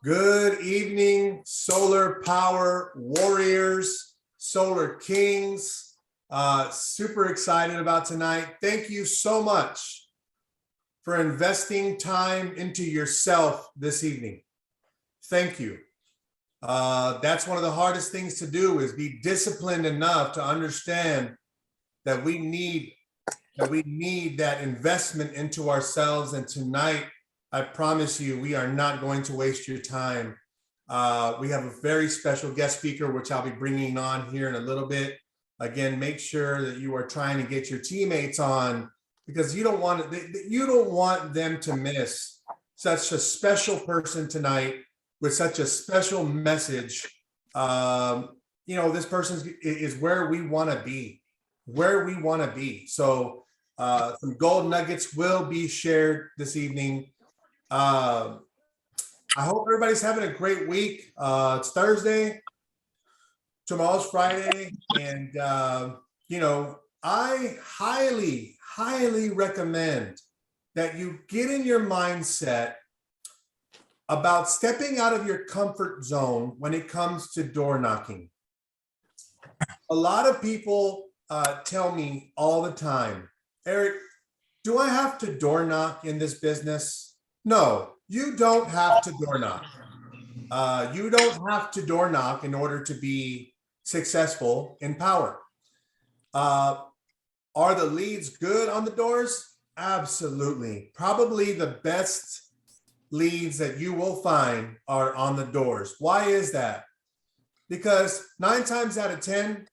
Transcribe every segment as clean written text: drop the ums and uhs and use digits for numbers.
Good evening, solar power warriors, solar kings. Super excited about tonight. Thank you so much for investing time into yourself this evening. Thank you. That's one of the hardest things to do, is be disciplined enough to understand that we need that investment into ourselves. And tonight, I promise you, we are not going to waste your time. We have a very special guest speaker, which I'll be bringing on here in a little bit. Again, make sure that you are trying to get your teammates on, because you don't want them to miss such a special person tonight with such a special message. This person is where we want to be, So some gold nuggets will be shared this evening. I hope everybody's having a great week. It's Thursday, tomorrow's Friday, and I highly recommend that you get in your mindset about stepping out of your comfort zone when it comes to door knocking. A lot of people tell me all the time, Eric, do I have to door knock in this business? No, you don't have to door knock. You don't have to door knock in order to be successful in Powur. Are the leads good on the doors? Absolutely. Probably the best leads that you will find are on the doors. Why is that? Because 9 times out of 10,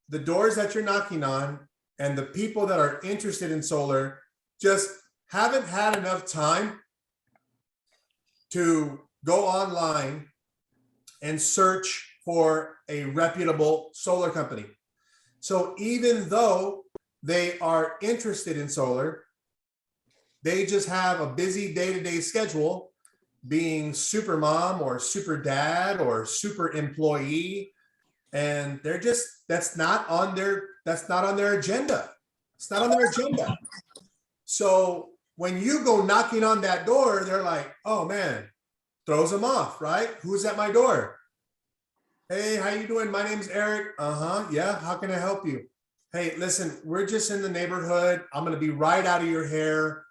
the doors that you're knocking on and the people that are interested in solar just haven't had enough time to go online and search for a reputable solar company. So even though they are interested in solar, they just have a busy day-to-day schedule, being super mom or super dad or super employee, and that's not on their agenda. It's not on their agenda. So when you go knocking on that door, they're like, oh man, throws them off, right? Who's at my door? Hey, how you doing? My name's Eric. Yeah, how can I help you? Hey, listen, we're just in the neighborhood. I'm going to be right out of your hair.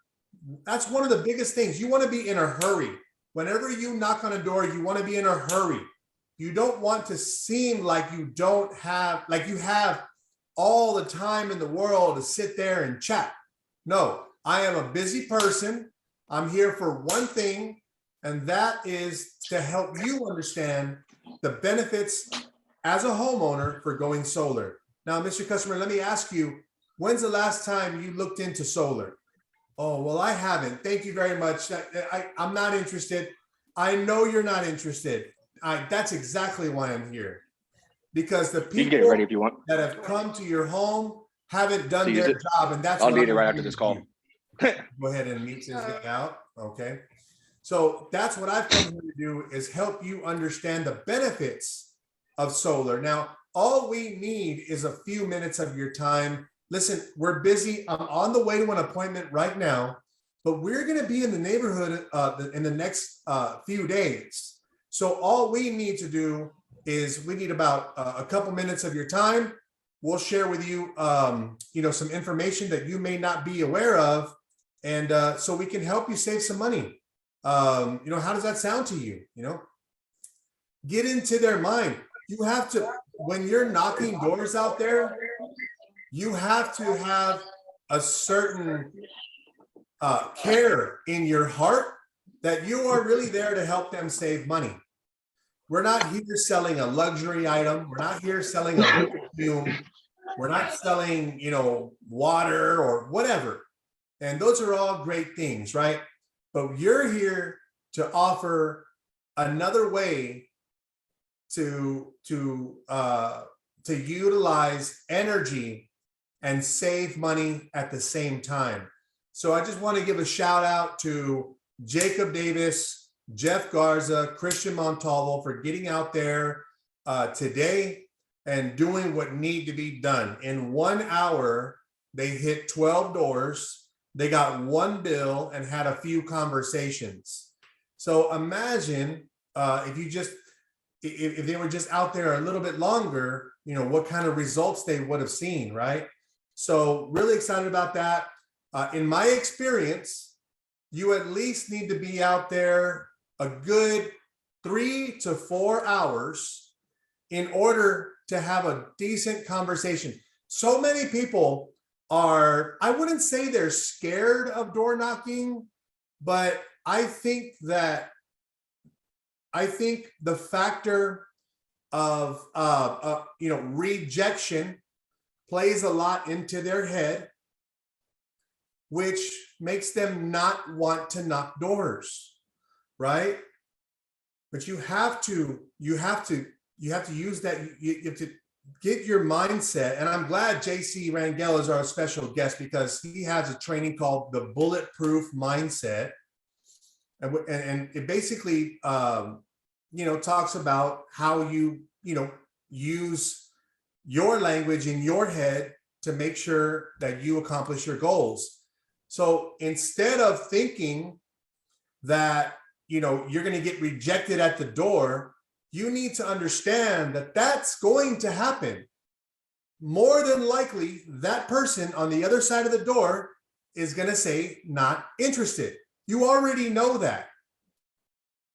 That's one of the biggest things. You want to be in a hurry. Whenever you knock on a door, you want to be in a hurry. You don't want to seem like you have all the time in the world to sit there and chat. No, I am a busy person. I'm here for one thing, and that is to help you understand the benefits as a homeowner for going solar. Now, Mr. Customer, let me ask you, when's the last time you looked into solar? Oh, well, I haven't. Thank you very much. I'm not interested. I know you're not interested. That's exactly why I'm here. Because the people get it ready if you want. that have come to your home haven't done their job. And that's I'll need it right after this call. Go ahead and mute this guy out. Okay. So that's what I've come here to do, is help you understand the benefits of solar. Now, all we need is a few minutes of your time. Listen, we're busy. I'm on the way to an appointment right now, but we're going to be in the neighborhood in the next few days. So all we need to do is we need about a couple minutes of your time. We'll share with you, some information that you may not be aware of, and so we can help you save some money. How does that sound to you? Get into their mind. You have to, when you're knocking doors out there, you have to have a certain care in your heart that you are really there to help them save money. We're not here selling a luxury item. We're not here selling a perfume. We're not selling, water or whatever. And those are all great things, right? But you're here to offer another way to utilize energy and save money at the same time. So I just want to give a shout out to Jacob Davis, Jeff Garza, Christian Montalvo for getting out there today and doing what need to be done. In 1 hour, they hit 12 doors. They got one bill and had a few conversations. So imagine if they were just out there a little bit longer, what kind of results they would have seen, right? So really excited about that. In my experience, you at least need to be out there a good 3 to 4 hours in order to have a decent conversation. So many people are, I wouldn't say they're scared of door knocking, but I think the factor of rejection plays a lot into their head, which makes them not want to knock doors, right? But you have to use that. You have to get your mindset. And I'm glad JC Rangel is our special guest, because he has a training called the Bulletproof Mindset. And it basically, talks about how you use your language in your head to make sure that you accomplish your goals. So instead of thinking that, you're going to get rejected at the door, you need to understand that that's going to happen. More than likely, that person on the other side of the door is going to say, not interested. You already know that.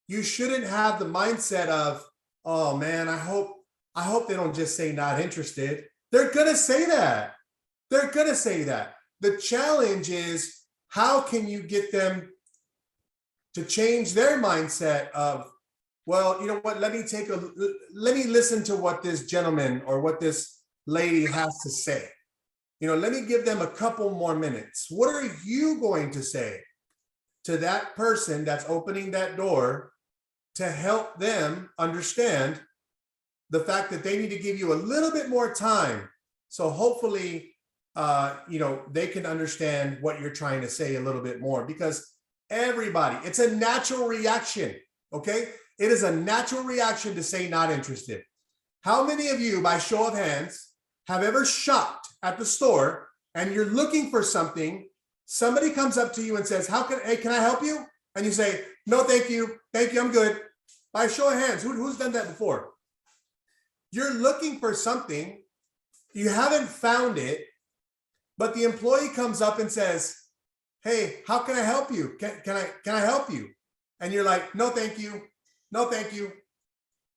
You shouldn't have the mindset of, oh man, I hope they don't just say not interested. They're going to say that. They're going to say that. The challenge is, how can you get them to change their mindset of, well, you know what, let me listen to what this gentleman or what this lady has to say. Let me give them a couple more minutes. What are you going to say to that person that's opening that door to help them understand the fact that they need to give you a little bit more time? So hopefully, they can understand what you're trying to say a little bit more, because everybody, it's a natural reaction. Okay. It is a natural reaction to say not interested. How many of you, by show of hands, have ever shopped at the store and you're looking for something? Somebody comes up to you and says, hey, can I help you? And you say, no, thank you. Thank you. I'm good. By show of hands, who's done that before? You're looking for something, you haven't found it, but the employee comes up and says, hey, how can I help you? Can I help you? And you're like, no, thank you. No, thank you.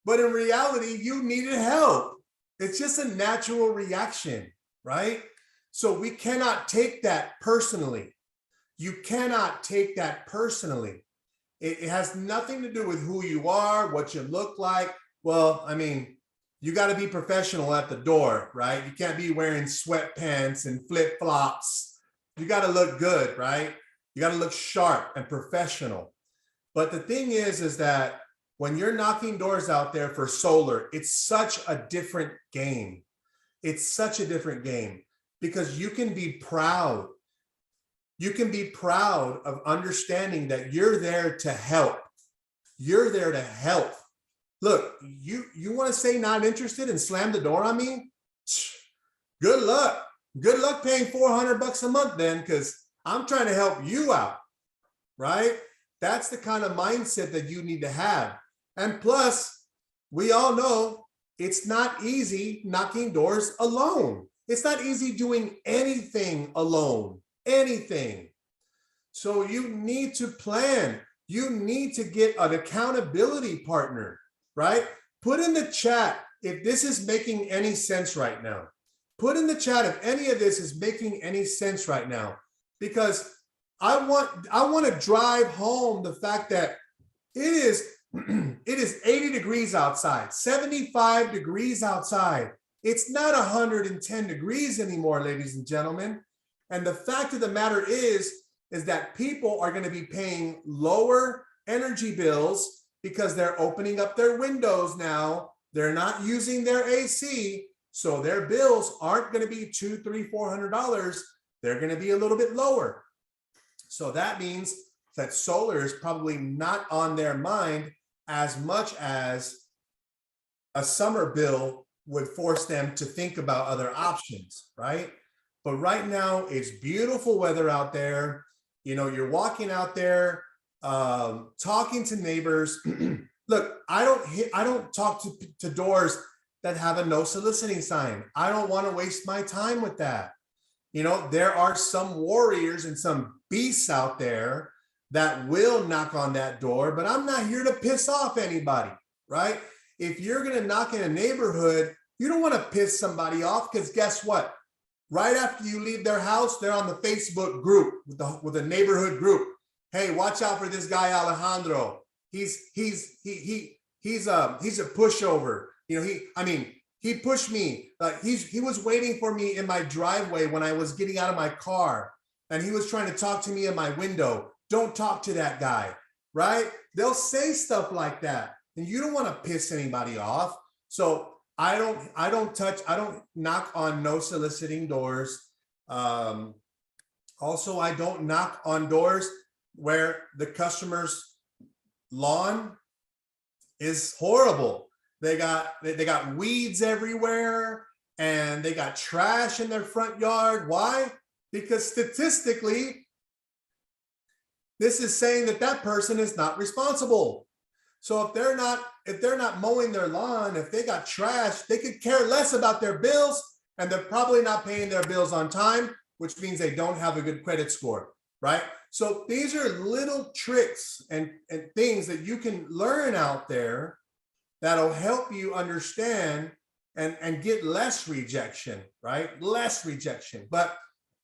But in reality, you needed help. It's just a natural reaction, right? So we cannot take that personally. You cannot take that personally. It has nothing to do with who you are, what you look like. Well, I mean, you got to be professional at the door, right? You can't be wearing sweatpants and flip-flops. You got to look good, right? You got to look sharp and professional. But the thing is that when you're knocking doors out there for solar, it's such a different game. It's such a different game, because you can be proud. You can be proud of understanding that you're there to help. You're there to help. Look, you want to say not interested and slam the door on me? Good luck. Good luck paying $400 a month then, because I'm trying to help you out, right? That's the kind of mindset that you need to have. And plus, we all know it's not easy knocking doors alone. It's not easy doing anything alone, anything. So you need to plan. You need to get an accountability partner, right? Put in the chat if this is making any sense right now. Put in the chat if any of this is making any sense right now, because I want to drive home the fact that it is 80 degrees outside, 75 degrees outside. It's not 110 degrees anymore, ladies and gentlemen. And the fact of the matter is that people are going to be paying lower energy bills because they're opening up their windows now. They're not using their AC. So their bills aren't going to be $200, $300, $400. They're going to be a little bit lower. So that means that solar is probably not on their mind as much as a summer bill would force them to think about other options, right? But right now it's beautiful weather out there. You're walking out there, talking to neighbors. look, I don't talk to doors that have a no soliciting sign. I don't want to waste my time with that. You know, there are some warriors and some beasts out there that will knock on that door, but I'm not here to piss off anybody, right? If you're going to knock in a neighborhood, you don't want to piss somebody off, because guess what? Right after you leave their house, they're on the Facebook group with the neighborhood group. Hey, watch out for this guy Alejandro. He's a pushover. You know, he pushed me. He was waiting for me in my driveway when I was getting out of my car, and he was trying to talk to me in my window. Don't talk to that guy, right? They'll say stuff like that, and you don't want to piss anybody off. So I don't knock on no soliciting doors. Also, I don't knock on doors where the customer's lawn is horrible. They got weeds everywhere, and they got trash in their front yard. Why? Because statistically, this is saying that person is not responsible. So if they're not mowing their lawn, if they got trash, they could care less about their bills, and they're probably not paying their bills on time, which means they don't have a good credit score, right? So these are little tricks and things that you can learn out there that'll help you understand and get less rejection, right? Less rejection. But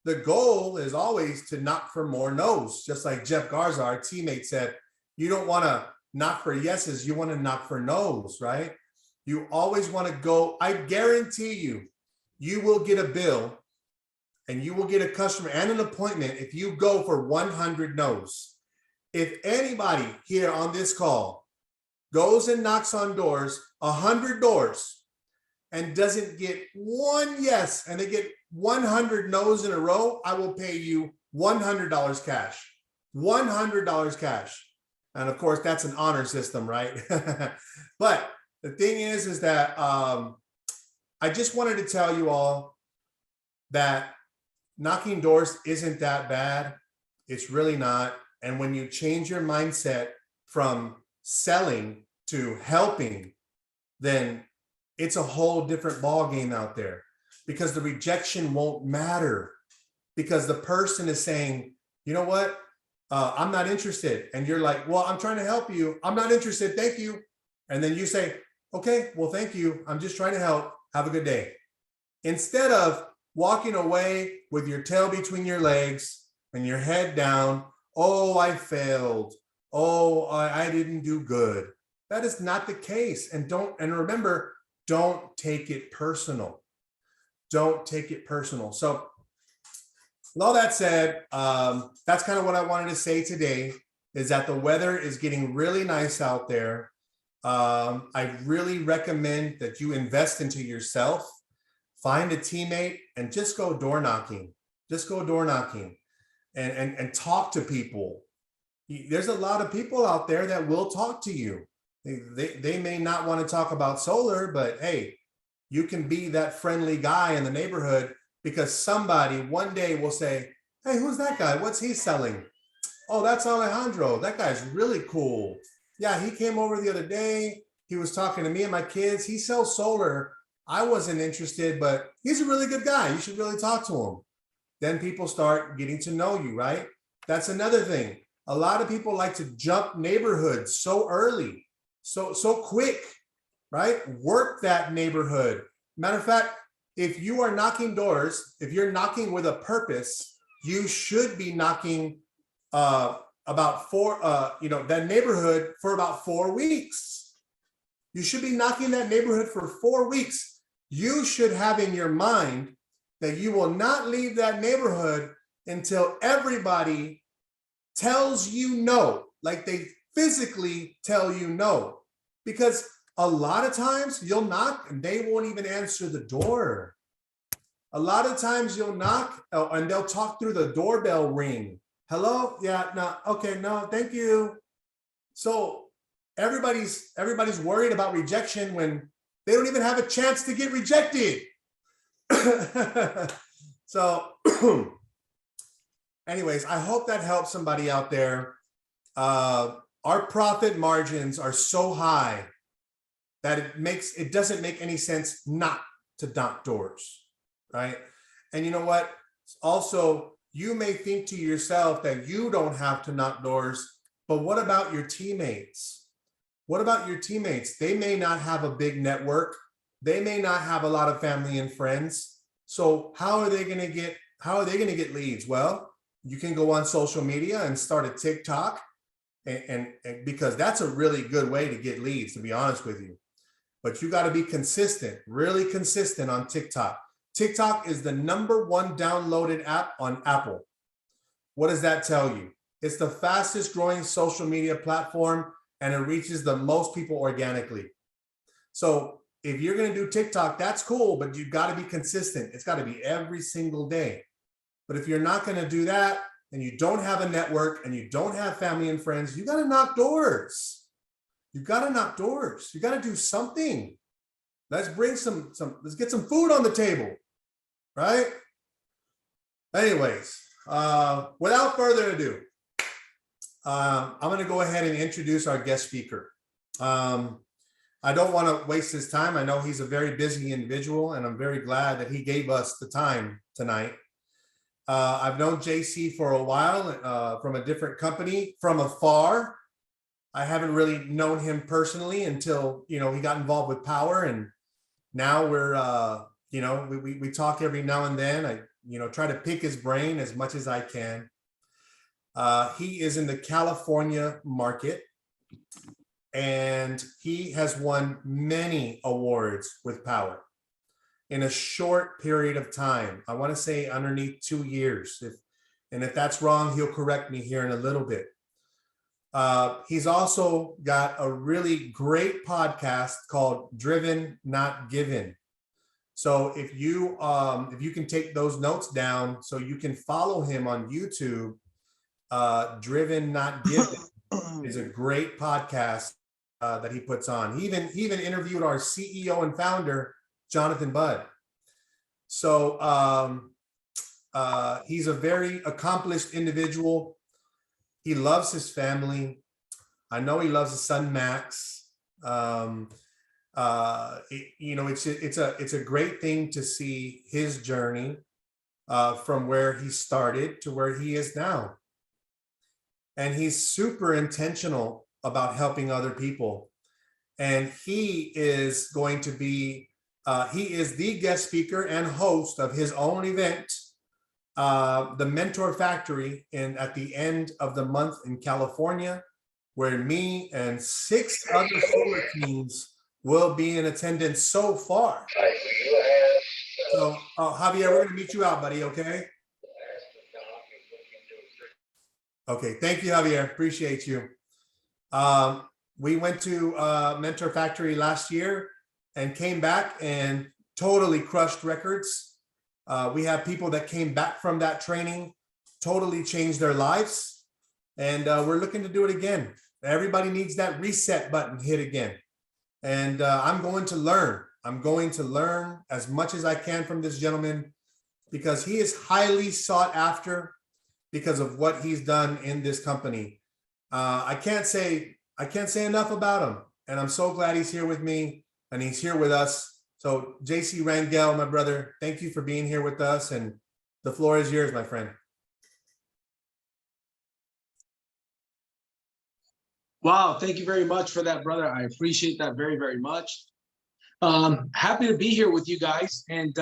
the goal is always to knock for more no's. Just like Jeff Garza, our teammate, said, you don't want to knock for yeses, you want to knock for no's, right? You always want to go. I guarantee you will get a bill and you will get a customer and an appointment if you go for 100 no's. If anybody here on this call goes and knocks on doors, 100 doors, and doesn't get one yes, and they get 100 no's in a row, I will pay you $100 cash. $100 cash. And of course, that's an honor system, right? But the thing is that I just wanted to tell you all that knocking doors isn't that bad. It's really not. And when you change your mindset from selling to helping, then it's a whole different ball game out there, because the rejection won't matter, because the person is saying, you know what? I'm not interested. And you're like, well, I'm trying to help you. I'm not interested. Thank you. And then you say, okay, well, thank you. I'm just trying to help. Have a good day. Instead of walking away with your tail between your legs and your head down, oh, I failed. Oh, I didn't do good. That is not the case. And remember, don't take it personal. Don't take it personal. So with all that said, that's kind of what I wanted to say today, is that the weather is getting really nice out there. I really recommend that you invest into yourself, find a teammate, and just go door knocking. Just go door knocking and talk to people. There's a lot of people out there that will talk to you. They may not want to talk about solar, but hey, you can be that friendly guy in the neighborhood, because somebody one day will say, hey, who's that guy? What's he selling? Oh, that's Alejandro. That guy's really cool. Yeah, he came over the other day. He was talking to me and my kids. He sells solar. I wasn't interested, but he's a really good guy. You should really talk to him. Then people start getting to know you, right? That's another thing. A lot of people like to jump neighborhoods so early, so quick, right? Work that neighborhood. Matter of fact, if you are knocking doors, if you're knocking with a purpose, you should be knocking that neighborhood for about 4 weeks. You should be knocking that neighborhood for 4 weeks. You should have in your mind that you will not leave that neighborhood until everybody tells you no, like they physically tell you no. Because a lot of times you'll knock and they won't even answer the door. A lot of times you'll knock and they'll talk through the doorbell ring. Hello? Yeah, no, okay, no, thank you. So everybody's worried about rejection when they don't even have a chance to get rejected. So anyways, I hope that helps somebody out there. our profit margins are so high that it doesn't make any sense not to knock doors, right? And you know what? Also, you may think to yourself that you don't have to knock doors, but what about your teammates? What about your teammates? They may not have a big network. They may not have a lot of family and friends. So how are they going to get leads? Well, you can go on social media and start a TikTok, and because that's a really good way to get leads, to be honest with you. But you got to be consistent, really consistent on TikTok. TikTok is the #1 downloaded app on Apple. What does that tell you? It's the fastest growing social media platform, and it reaches the most people organically. So if you're going to do TikTok, that's cool, but you've got to be consistent. It's got to be every single day. But if you're not going to do that, and you don't have a network, and you don't have family and friends, you got to knock doors. You got to knock doors. You got to do something. Let's bring let's get some food on the table, right? Anyways, without further ado, I'm going to go ahead and introduce our guest speaker. I don't want to waste his time. I know he's a very busy individual, and I'm very glad that he gave us the time tonight. I've known JC for a while from a different company from afar. I haven't really known him personally until, he got involved with Powur, and now we're, we talk every now and then. I, try to pick his brain as much as I can. He is in the California market, and he has won many awards with Powur in a short period of time. I want to say underneath 2 years. If that's wrong, he'll correct me here in a little bit. He's also got a really great podcast called Driven Not Given. So if you can take those notes down so you can follow him on YouTube, Driven Not Given is a great podcast that he puts on. He even interviewed our CEO and founder, Jonathan Budd. So he's a very accomplished individual. He loves his family. I know he loves his son, Max. It's a great thing to see his journey from where he started to where he is now. And he's super intentional about helping other people. And he is going to be, he is the guest speaker and host of his own event, the Mentor Factory, at the end of the month in California, where me and 6 other solar teams will be in attendance so far. So, Javier, we're going to meet you out, buddy, okay? Okay, thank you, Javier. Appreciate you. We went to Mentor Factory last year and came back and totally crushed records. We have people that came back from that training, totally changed their lives, and we're looking to do it again. Everybody needs that reset button hit again. And I'm going to learn. I'm going to learn as much as I can from this gentleman, because he is highly sought after because of what he's done in this company. I can't say enough about him, and I'm so glad he's here with me and he's here with us. So JC Rangel, my brother, thank you for being here with us, and the floor is yours, my friend. Wow, thank you very much for that, brother. I appreciate that very, very much. Happy to be here with you guys. And,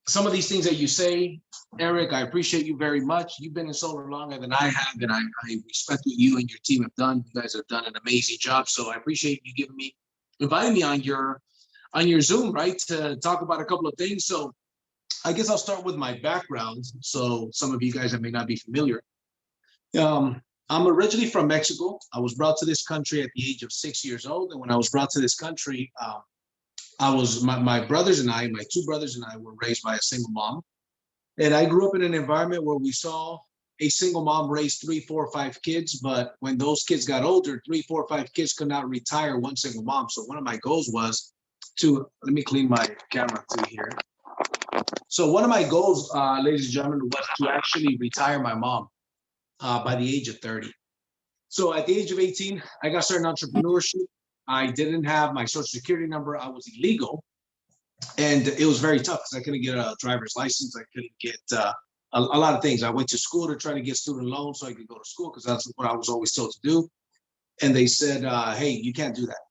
some of these things that you say, Eric, I appreciate you very much. You've been in solar longer than I have, and I respect what you and your team have done. You guys have done an amazing job. So I appreciate you inviting me on your Zoom, right, to talk about a couple of things. So I guess I'll start with my background. So some of you guys that may not be familiar. I'm originally from Mexico. I was brought to this country at the age of 6 years old. And when I was brought to this country, my brothers and I, my 2 brothers and I were raised by a single mom. And I grew up in an environment where we saw a single mom raise 3, 4, 5 kids. But when those kids got older, 3, 4, 5 kids could not retire one single mom. So one of my goals was let me clean my camera too here. So one of my goals, ladies and gentlemen, was to actually retire my mom by the age of 30. So at the age of 18, I got started in entrepreneurship. I didn't have my social security number. I was illegal. And it was very tough because I couldn't get a driver's license. I couldn't get a lot of things. I went to school to try to get student loans so I could go to school because that's what I was always told to do. And they said, hey, you can't do that,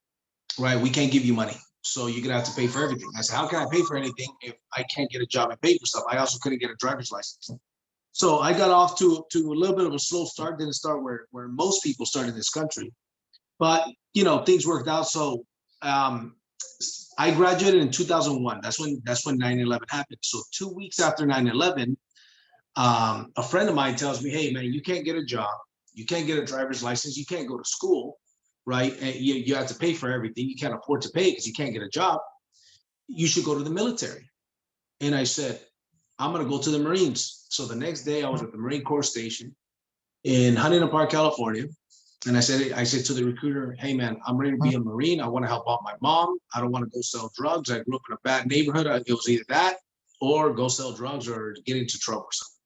right? We can't give you money. So you're going to have to pay for everything. I said, how can I pay for anything if I can't get a job and pay for stuff? I also couldn't get a driver's license. So I got off to a little bit of a slow start. Didn't start where most people start in this country. But, you know, things worked out. So I graduated in 2001. That's when 9/11 happened. So 2 weeks after 9/11, a friend of mine tells me, hey, man, you can't get a job. You can't get a driver's license. You can't go to school, right? And you have to pay for everything. You can't afford to pay because you can't get a job. You should go to the military. And I said, I'm going to go to the Marines. So the next day I was at the Marine Corps Station in Huntington Park, California. And I said to the recruiter, hey, man, I'm ready to be a Marine. I want to help out my mom. I don't want to go sell drugs. I grew up in a bad neighborhood. It was either that or go sell drugs or get into trouble or something.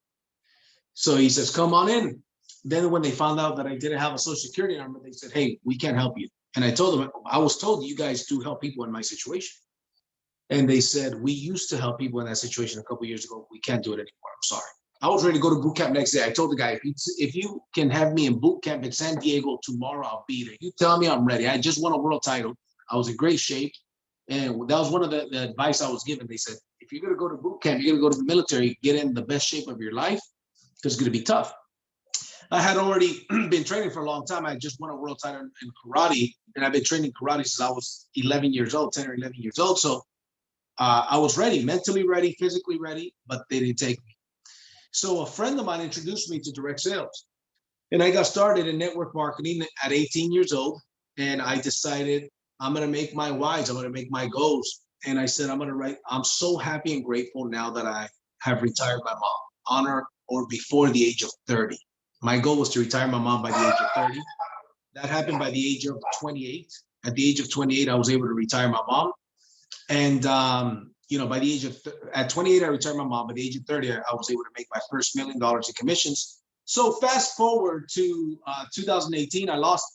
So he says, come on in. Then when they found out that I didn't have a social security number, they said, hey, we can't help you. And I told them, I was told you guys do help people in my situation. And they said, we used to help people in that situation a couple of years ago. We can't do it anymore. I'm sorry. I was ready to go to boot camp next day. I told the guy, if you can have me in boot camp in San Diego tomorrow, I'll be there. You tell me I'm ready. I just won a world title. I was in great shape. And that was one of the advice I was given. They said, if you're going to go to boot camp, you're going to go to the military, get in the best shape of your life, because it's going to be tough. I had already been training for a long time. I just won a world title in karate, and I've been training karate since I was 11 years old, 10 or 11 years old. So I was ready, mentally ready, physically ready, but they didn't take me. So a friend of mine introduced me to direct sales, and I got started in network marketing at 18 years old. And I decided I'm going to make my whys. I'm going to make my goals. And I said, I'm so happy and grateful now that I have retired my mom on or before the age of 30. My goal was to retire my mom by the age of 30. That happened by the age of 28. At the age of 28, I was able to retire my mom. And, by the age of, at 28, I retired my mom. By the age of 30, I was able to make my first $1 million in commissions. So fast forward to 2018, I lost,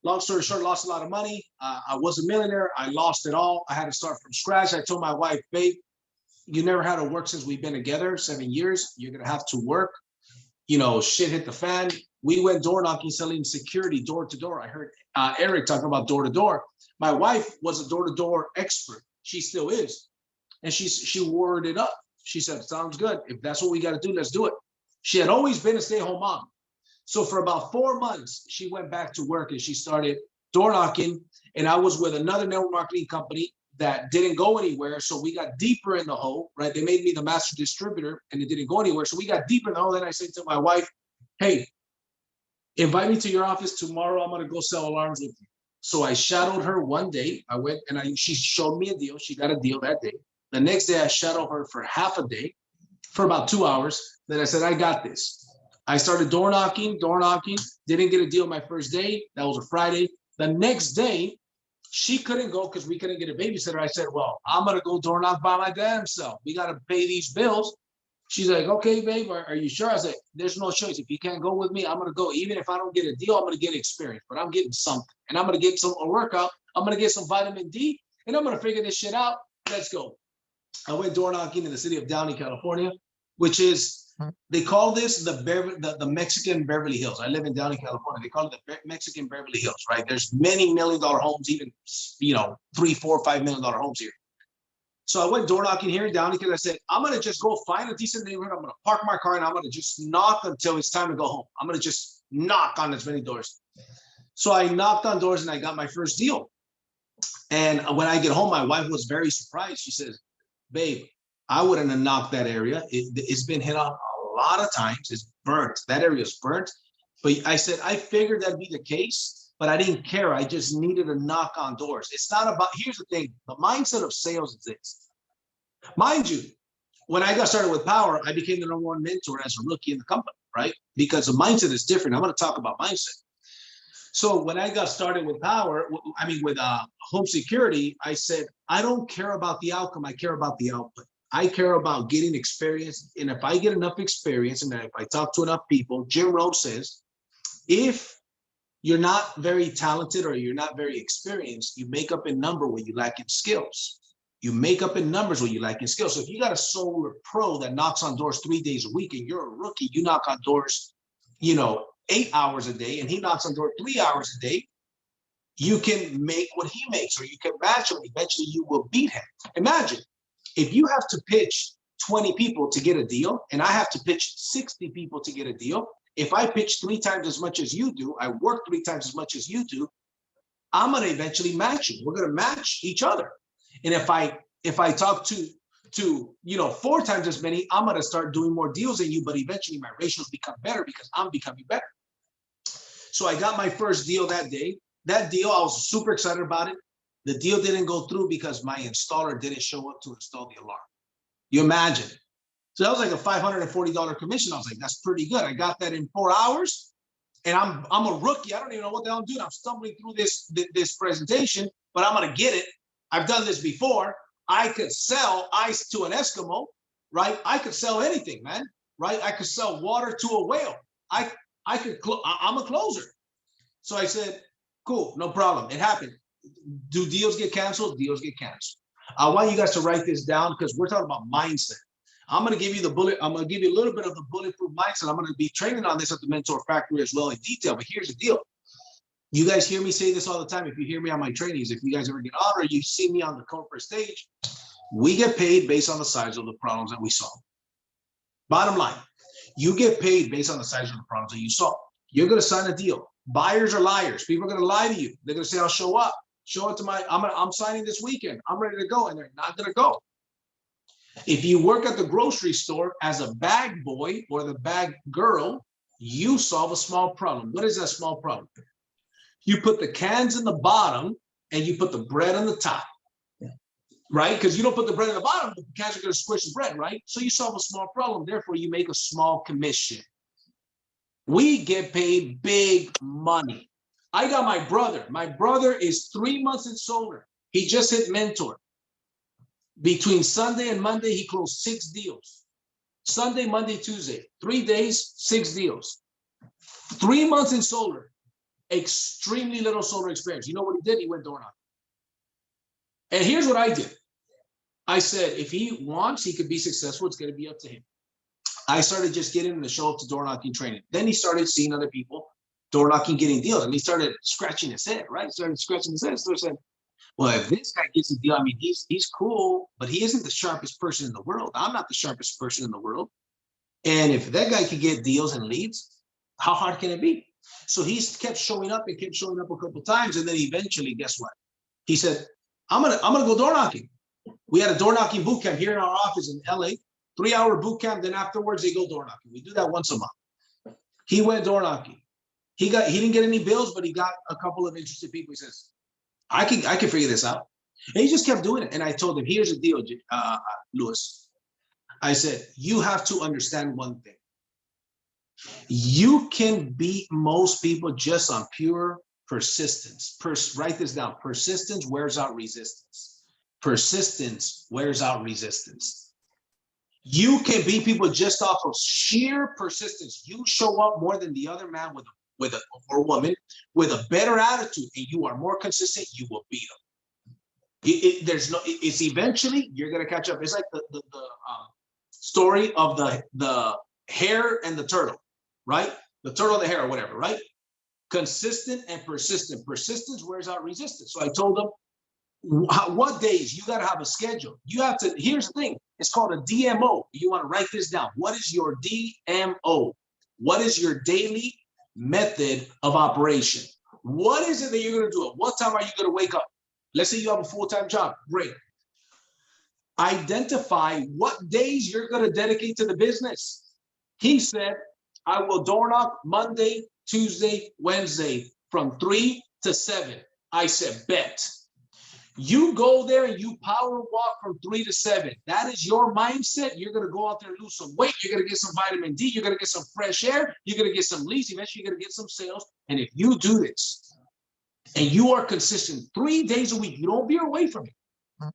long story short, lost a lot of money. I was a millionaire. I lost it all. I had to start from scratch. I told my wife, babe, you never had to work since we've been together, 7 years. You're going to have to work. Shit hit the fan. We went door knocking, selling security door to door. I heard Eric talking about door to door. My wife was a door to door expert. She still is. And she worded it up. She said, sounds good. If that's what we got to do, let's do it. She had always been a stay-at-home mom. So for about 4 months, she went back to work and she started door knocking. And I was with another network marketing company that didn't go anywhere. So we got deeper in the hole, right? They made me the master distributor and it didn't go anywhere. So we got deeper in the hole. Then I said to my wife, hey, invite me to your office tomorrow. I'm going to go sell alarms with you. So I shadowed her one day. I went and she showed me a deal. She got a deal that day. The next day I shadowed her for half a day for about 2 hours. Then I said, I got this. I started door knocking, didn't get a deal my first day. That was a Friday. The next day, she couldn't go because we couldn't get a babysitter. I said, well, I'm going to go door knock by my damn self. We got to pay these bills. She's like, okay, babe, are you sure? I said, there's no choice. If you can't go with me, I'm going to go. Even if I don't get a deal, I'm going to get experience, but I'm getting something. And I'm going to get a workout. I'm going to get some vitamin D, and I'm going to figure this shit out. Let's go. I went door knocking in the city of Downey, California, which is, they call this the Mexican Beverly Hills. I live in Downey, California. They call it the Mexican Beverly Hills, right? There's many $1 million homes, even, $3, $4, $5 million homes here. So I went door knocking here in Downey because I said, I'm going to just go find a decent neighborhood. I'm going to park my car and I'm going to just knock until it's time to go home. I'm going to just knock on as many doors. So I knocked on doors and I got my first deal. And when I get home, my wife was very surprised. She says, babe, I wouldn't have knocked that area. It's been hit on a lot of times. It's burnt. That area is burnt. But I said, I figured that'd be the case, but I didn't care. I just needed to knock on doors. It's not about, here's the thing. The mindset of sales is this. Mind you, when I got started with Powur, I became the #1 mentor as a rookie in the company, right? Because the mindset is different. I'm going to talk about mindset. So when I got started with Powur, with home security, I said, I don't care about the outcome. I care about the output. I care about getting experience. And if I get enough experience and if I talk to enough people, Jim Rohn says, if you're not very talented or you're not very experienced, you make up in number what you lack in skills. You make up in numbers what you lack in skills. So if you got a solar pro that knocks on doors 3 days a week and you're a rookie, you knock on doors, 8 hours a day, and he knocks on doors 3 hours a day, you can make what he makes, or you can match him. Eventually you will beat him. Imagine if you have to pitch 20 people to get a deal, and I have to pitch 60 people to get a deal. If I pitch 3 times as much as you do, I work 3 times as much as you do, I'm going to eventually match you. We're going to match each other. And if I talk to 4 times as many, I'm going to start doing more deals than you, but eventually my ratios become better because I'm becoming better. So I got my first deal that day. That deal, I was super excited about it. The deal didn't go through because my installer didn't show up to install the alarm. You imagine. So that was like a $540 commission. I was like, that's pretty good. I got that in 4 hours, and I'm a rookie. I don't even know what the hell I'm doing. I'm stumbling through this presentation, but I'm gonna get it. I've done this before. I could sell ice to an Eskimo, right? I could sell anything, man, right? I could sell water to a whale. I'm a closer. So I said, cool, no problem. It happened. Do deals get canceled? Deals get canceled. I want you guys to write this down because we're talking about mindset. I'm going to give you I'm going to give you a little bit of the bulletproof mindset. I'm going to be training on this at the Mentor Factory as well in detail. But here's the deal. You guys hear me say this all the time. If you hear me on my trainings, if you guys ever get on or you see me on the corporate stage, we get paid based on the size of the problems that we solve. Bottom line, you get paid based on the size of the problems that you solve. You're going to sign a deal. Buyers are liars. People are going to lie to you. They're going to say, I'll show up. Show up to I'm signing this weekend. I'm ready to go. And they're not going to go. If you work at the grocery store as a bag boy or the bag girl, you solve a small problem. What is that small problem? You put the cans in the bottom and you put the bread on the top, right? Because you don't put the bread in the bottom, the cans are going to squish the bread, right? So you solve a small problem. Therefore, you make a small commission. We get paid big money. I got my brother. My brother is 3 months in solar. He just hit mentor. Between Sunday and Monday, he closed 6 deals. Sunday, Monday, Tuesday, 3 days, 6 deals. 3 months in solar, extremely little solar experience. You know what he did? He went door knocking. And here's what I did. I said, if he wants, he could be successful. It's going to be up to him. I started just getting him to show up to door knocking training. Then he started seeing other people door knocking, getting deals. And he started scratching his head, right? Started scratching his head. Started saying, well, if this guy gets a deal, I mean, he's cool, but he isn't the sharpest person in the world. I'm not the sharpest person in the world. And if that guy could get deals and leads, how hard can it be? So he kept showing up and kept showing up a couple of times. And then eventually, guess what? He said, I'm gonna go door knocking. We had a door knocking boot camp here in our office in LA, 3-hour boot camp. Then afterwards, they go door knocking. We do that once a month. He went door knocking. He didn't get any bills, but he got a couple of interested people. He says, I can figure this out. And he just kept doing it. And I told him, here's the deal, Louis. I said, you have to understand one thing. You can beat most people just on pure persistence. Write this down. Persistence wears out resistance. Persistence wears out resistance. You can beat people just off of sheer persistence. You show up more than the other man or woman with a better attitude, and you are more consistent, you will beat them. It's eventually you're gonna catch up. It's like the story of the hare and the turtle, right? The turtle and the hare or whatever, right? Consistent and persistent. Persistence wears out resistance. So I told them, what days you got to have a schedule. You have to. Here's the thing. It's called a DMO. You want to write this down. What is your DMO? What is your daily method of operation? What is it that you're going to do? At what time are you going to wake up? Let's say you have a full-time job. Great. Identify what days you're going to dedicate to the business. He said, I will door knock Monday, Tuesday, Wednesday from 3 to 7. I said, bet. You go there and you power walk from 3 to 7. That is your mindset. You're going to go out there and lose some weight. You're going to get some vitamin D. You're going to get some fresh air. You're going to get some leads. Eventually, you're going to get some sales. And if you do this and you are consistent 3 days a week, you don't veer away from it.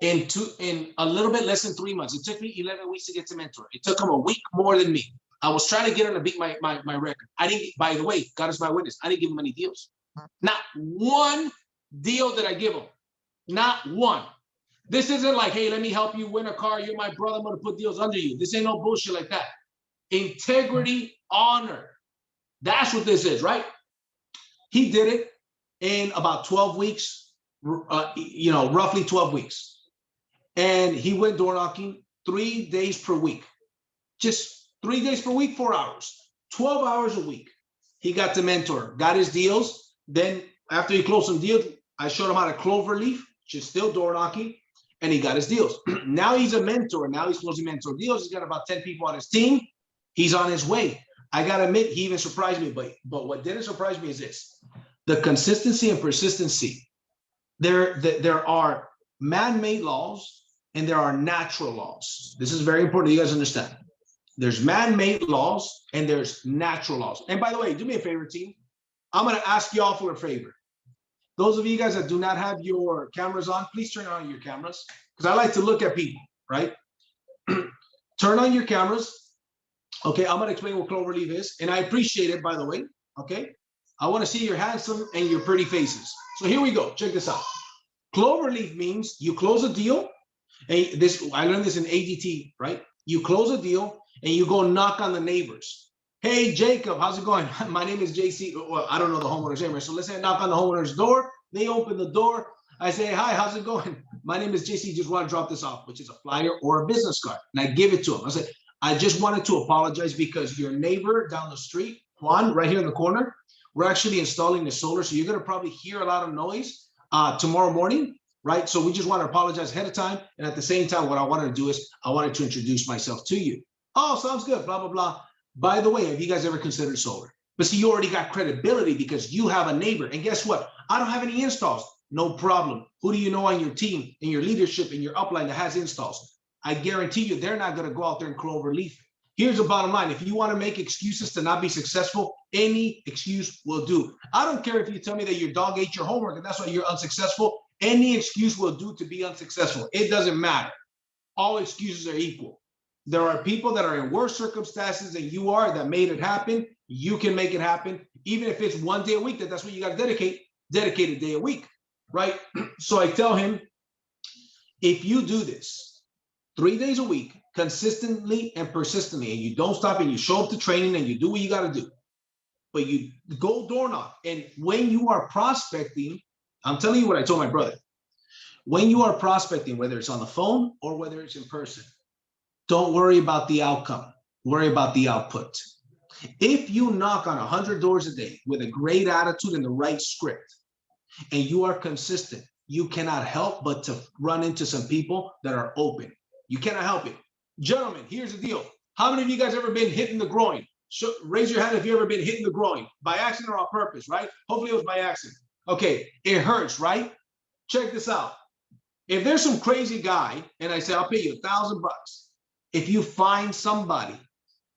In a little bit less than 3 months. It took me 11 weeks to get to mentor. It took him a week more than me. I was trying to get him to beat my record. I didn't, by the way, God is my witness, I didn't give him any deals. Not one deal did I give him. Not one. This isn't like, hey, let me help you win a car. You're my brother. I'm going to put deals under you. This ain't no bullshit like that. Integrity, honor. That's what this is, right? He did it in about 12 weeks, roughly 12 weeks. And he went door knocking 3 days per week. Just 3 days per week, 4 hours, 12 hours a week. He got to mentor, got his deals. Then after he closed some deals, I showed him how to clover leaf, which is still door knocking, and he got his deals. Now he's a mentor. Now he's closing mentor deals. He's got about 10 people on his team. He's on his way. I got to admit, he even surprised me. But what didn't surprise me is this: the consistency and persistency. There are man-made laws and there are natural laws. This is very important you guys understand. There's man-made laws and there's natural laws. And by the way, do me a favor, team. I'm going to ask y'all for a favor. Those of you guys that do not have your cameras on, please turn on your cameras, because I like to look at people, right? Turn on your cameras. Okay, I'm going to explain what cloverleaf is. And I appreciate it, by the way. Okay, I want to see your handsome and your pretty faces. So here we go. Check this out. Cloverleaf means you close a deal. And I learned this in ADT, right? You close a deal and you go knock on the neighbors. Hey, Jacob, how's it going? My name is JC. Well, I don't know the homeowner's name, right? So let's say I knock on the homeowner's door. They open the door. I say, hi, how's it going? My name is JC. Just want to drop this off, which is a flyer or a business card. And I give it to him. I said, I just wanted to apologize because your neighbor down the street, Juan, right here in the corner, we're actually installing the solar. So you're going to probably hear a lot of noise tomorrow morning, right? So we just want to apologize ahead of time. And at the same time, what I wanted to do is I wanted to introduce myself to you. Oh, sounds good, blah, blah, blah. By the way, have you guys ever considered solar? But see, you already got credibility because you have a neighbor. And guess what? I don't have any installs. No problem. Who do you know on your team, in your leadership, in your upline that has installs? I guarantee you they're not going to go out there and clover leaf. Here's the bottom line. If you want to make excuses to not be successful, any excuse will do. I don't care if you tell me that your dog ate your homework and that's why you're unsuccessful. Any excuse will do to be unsuccessful. It doesn't matter. All excuses are equal. There are people that are in worse circumstances than you are that made it happen. You can make it happen. Even if it's 1 day a week, that's what you got to dedicate a day a week, right? So I tell him, if you do this 3 days a week, consistently and persistently, and you don't stop and you show up to training and you do what you got to do, but you go door knock. And when you are prospecting, I'm telling you what I told my brother. When you are prospecting, whether it's on the phone or whether it's in person, don't worry about the outcome. Worry about the output. If you knock on 100 doors a day with a great attitude and the right script, and you are consistent, you cannot help but to run into some people that are open. You cannot help it. Gentlemen, here's the deal. How many of you guys ever been hit in the groin? Raise your hand if you ever been hit in the groin, by accident or on purpose, right? Hopefully it was by accident. Okay, it hurts, right? Check this out. If there's some crazy guy, and I say, I'll pay you $1,000. If you find somebody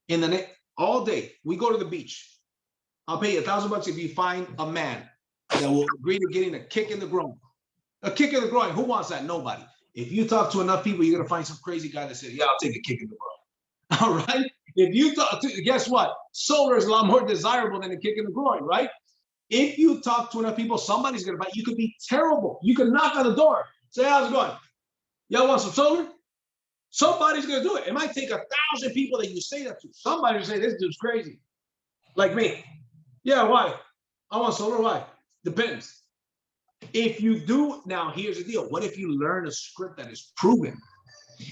in the next all day, we go to the beach. I'll pay you $1,000 if you find a man that will agree to getting a kick in the groin. A kick in the groin. Who wants that? Nobody. If you talk to enough people, you're gonna find some crazy guy that says, "Yeah, I'll take a kick in the groin." All right. If you talk to, guess what? Solar is a lot more desirable than a kick in the groin, right? If you talk to enough people, somebody's gonna buy. You could be terrible. You could knock on the door, say, "How's it going? Y'all want some solar?" Somebody's gonna do it. It might take 1,000 people that you say that to. Somebody will say, "This dude's crazy," like me. Yeah, why? I want solar. Why? Depends. If you do, now here's the deal. What if you learn a script that is proven?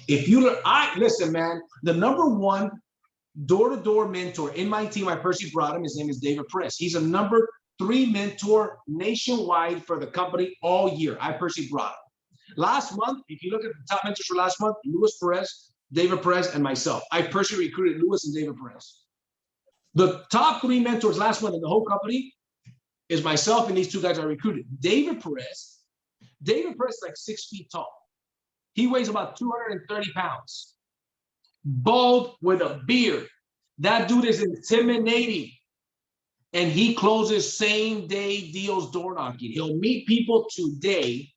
If you learn, listen, man, the #1 door-to-door mentor in my team, I personally brought him. His name is David Perez. He's a #3 mentor nationwide for the company all year. I personally brought him. Last month, if you look at the top mentors for last month, Luis Perez, David Perez, and myself. I personally recruited Luis and David Perez. The top 3 mentors last month in the whole company is myself and these 2 guys I recruited. David Perez is like 6 feet tall. He weighs about 230 pounds. Bald with a beard. That dude is intimidating. And he closes same-day deals door knocking. He'll meet people today,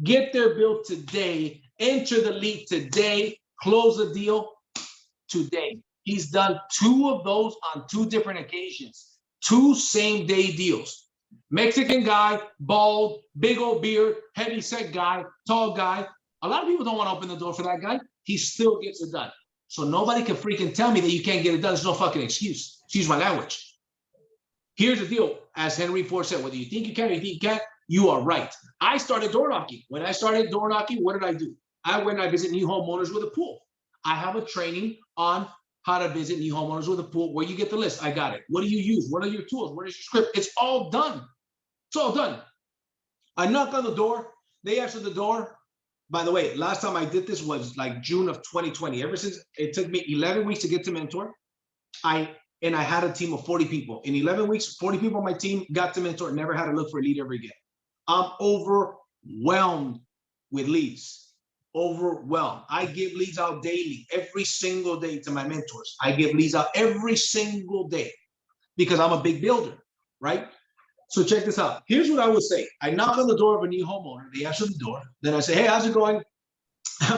get their bill today, enter the lead today, close the deal today. He's done 2 of those on 2 different occasions, 2 same-day deals. Mexican guy, bald, big old beard, heavy set guy, tall guy. A lot of people don't want to open the door for that guy. He still gets it done. So nobody can freaking tell me that you can't get it done. There's no fucking excuse. Excuse my language. Here's the deal. As Henry Ford said, whether you think you can or you think you can't, you are right. I started door knocking. When I started door knocking, what did I do? I went and I visit new homeowners with a pool. I have a training on how to visit new homeowners with a pool, where you get the list. I got it. What do you use? What are your tools? What is your script? It's all done. It's all done. I knock on the door. They answer the door. By the way, last time I did this was like June of 2020. Ever since, it took me 11 weeks to get to mentor. I had a team of 40 people. In 11 weeks, 40 people on my team got to mentor. Never had to look for a lead ever again. I'm overwhelmed with leads. Overwhelmed. I give leads out daily, every single day to my mentors. I give leads out every single day because I'm a big builder, right? So check this out. Here's what I would say. I knock on the door of a new homeowner. They answer the door. Then I say, hey, how's it going?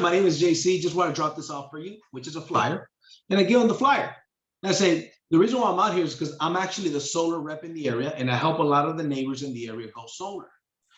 My name is JC. Just want to drop this off for you, which is a flyer. And I give them the flyer. And I say, the reason why I'm out here is because I'm actually the solar rep in the area, and I help a lot of the neighbors in the area go solar.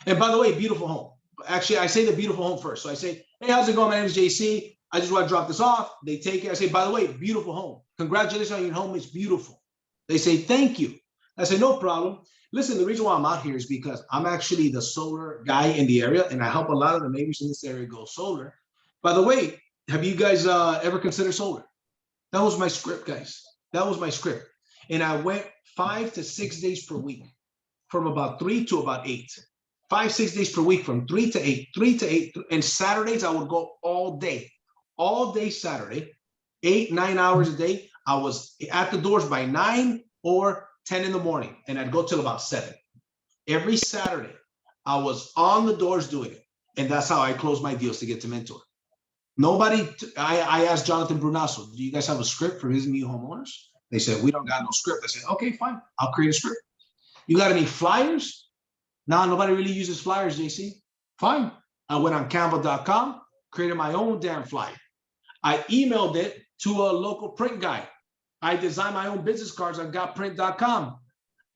And by the way, beautiful home. Actually, I say the beautiful home first. So I say, hey, how's it going? My name is JC. I just want to drop this off. They take it. I say, by the way, beautiful home. Congratulations on your home. It's beautiful. They say, thank you. I say, no problem. Listen, the reason why I'm out here is because I'm actually the solar guy in the area, and I help a lot of the neighbors in this area go solar. By the way, have you guys ever considered solar? That was my script, guys. That was my script. And I went 5 to 6 days per week, from about 3 to about 8. 5, 6 days per week, from 3 to 8, 3 to 8. And Saturdays, I would go all day Saturday, 8, 9 hours a day. I was at the doors by 9 or 10 in the morning, and I'd go till about 7. Every Saturday, I was on the doors doing it. And that's how I closed my deals to get to mentor. I asked Jonathan Brunasso, do you guys have a script for visiting new homeowners? They said, we don't got no script. I said, okay, fine. I'll create a script. You got any flyers? No, nobody really uses flyers, JC. Fine. I went on Canva.com, created my own damn flyer. I emailed it to a local print guy. I designed my own business cards on gotprint.com,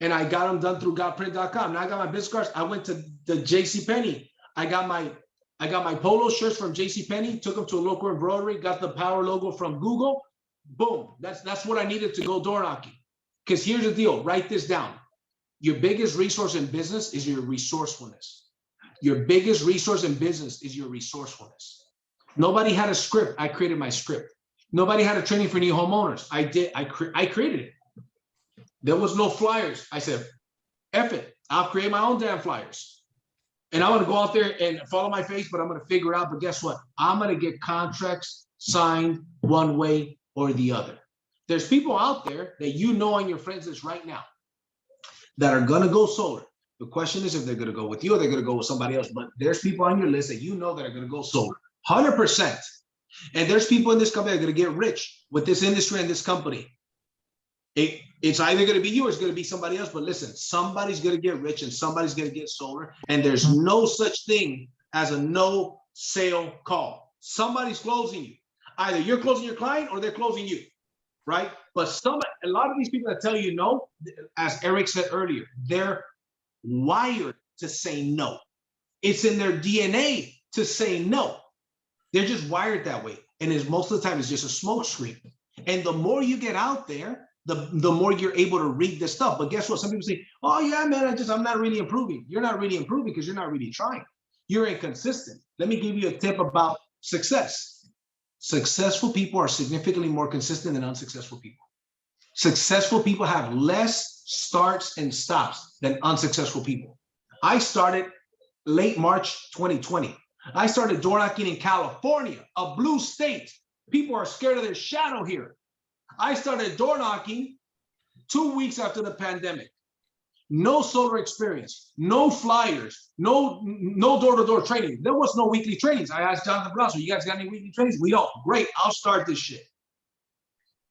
and I got them done through gotprint.com. Now I got my business cards. I went to the JCPenney. I got my polo shirts from JCPenney, took them to a local embroidery, got the Powur logo from Google. Boom. That's what I needed to go door knocking. Because here's the deal. Write this down. Your biggest resource in business is your resourcefulness. Your biggest resource in business is your resourcefulness. Nobody had a script. I created my script. Nobody had a training for new homeowners. I did. I created it. There was no flyers. I said, F it. I'll create my own damn flyers. And I'm going to go out there and follow my face, but I'm going to figure it out. But guess what? I'm going to get contracts signed one way or the other. There's people out there that you know on your friends list right now that are going to go solar. The question is if they're going to go with you or they're going to go with somebody else. But there's people on your list that you know that are going to go solar. 100%. And there's people in this company that are going to get rich with this industry and this company. It's either going to be you or it's going to be somebody else. But listen, somebody's going to get rich and somebody's going to get solar. And there's no such thing as a no sale call. Somebody's closing you. Either you're closing your client or they're closing you, right? But a lot of these people that tell you no, as Eric said earlier, they're wired to say no. It's in their DNA to say no. They're just wired that way. And most of the time, it's just a smoke screen. And the more you get out there, the more you're able to read this stuff. But guess what? Some people say, oh, yeah, man, I'm not really improving. You're not really improving because you're not really trying. You're inconsistent. Let me give you a tip about success. Successful people are significantly more consistent than unsuccessful people. Successful people have less starts and stops than unsuccessful people. I started late March 2020. I started door knocking in California, a blue state. People are scared of their shadow here. I started door knocking 2 weeks after the pandemic. No solar experience, no flyers, no door-to-door training. There was no weekly trainings. I asked Jonathan Brunasso, you guys got any weekly trainings? We don't. Great, I'll start this shit.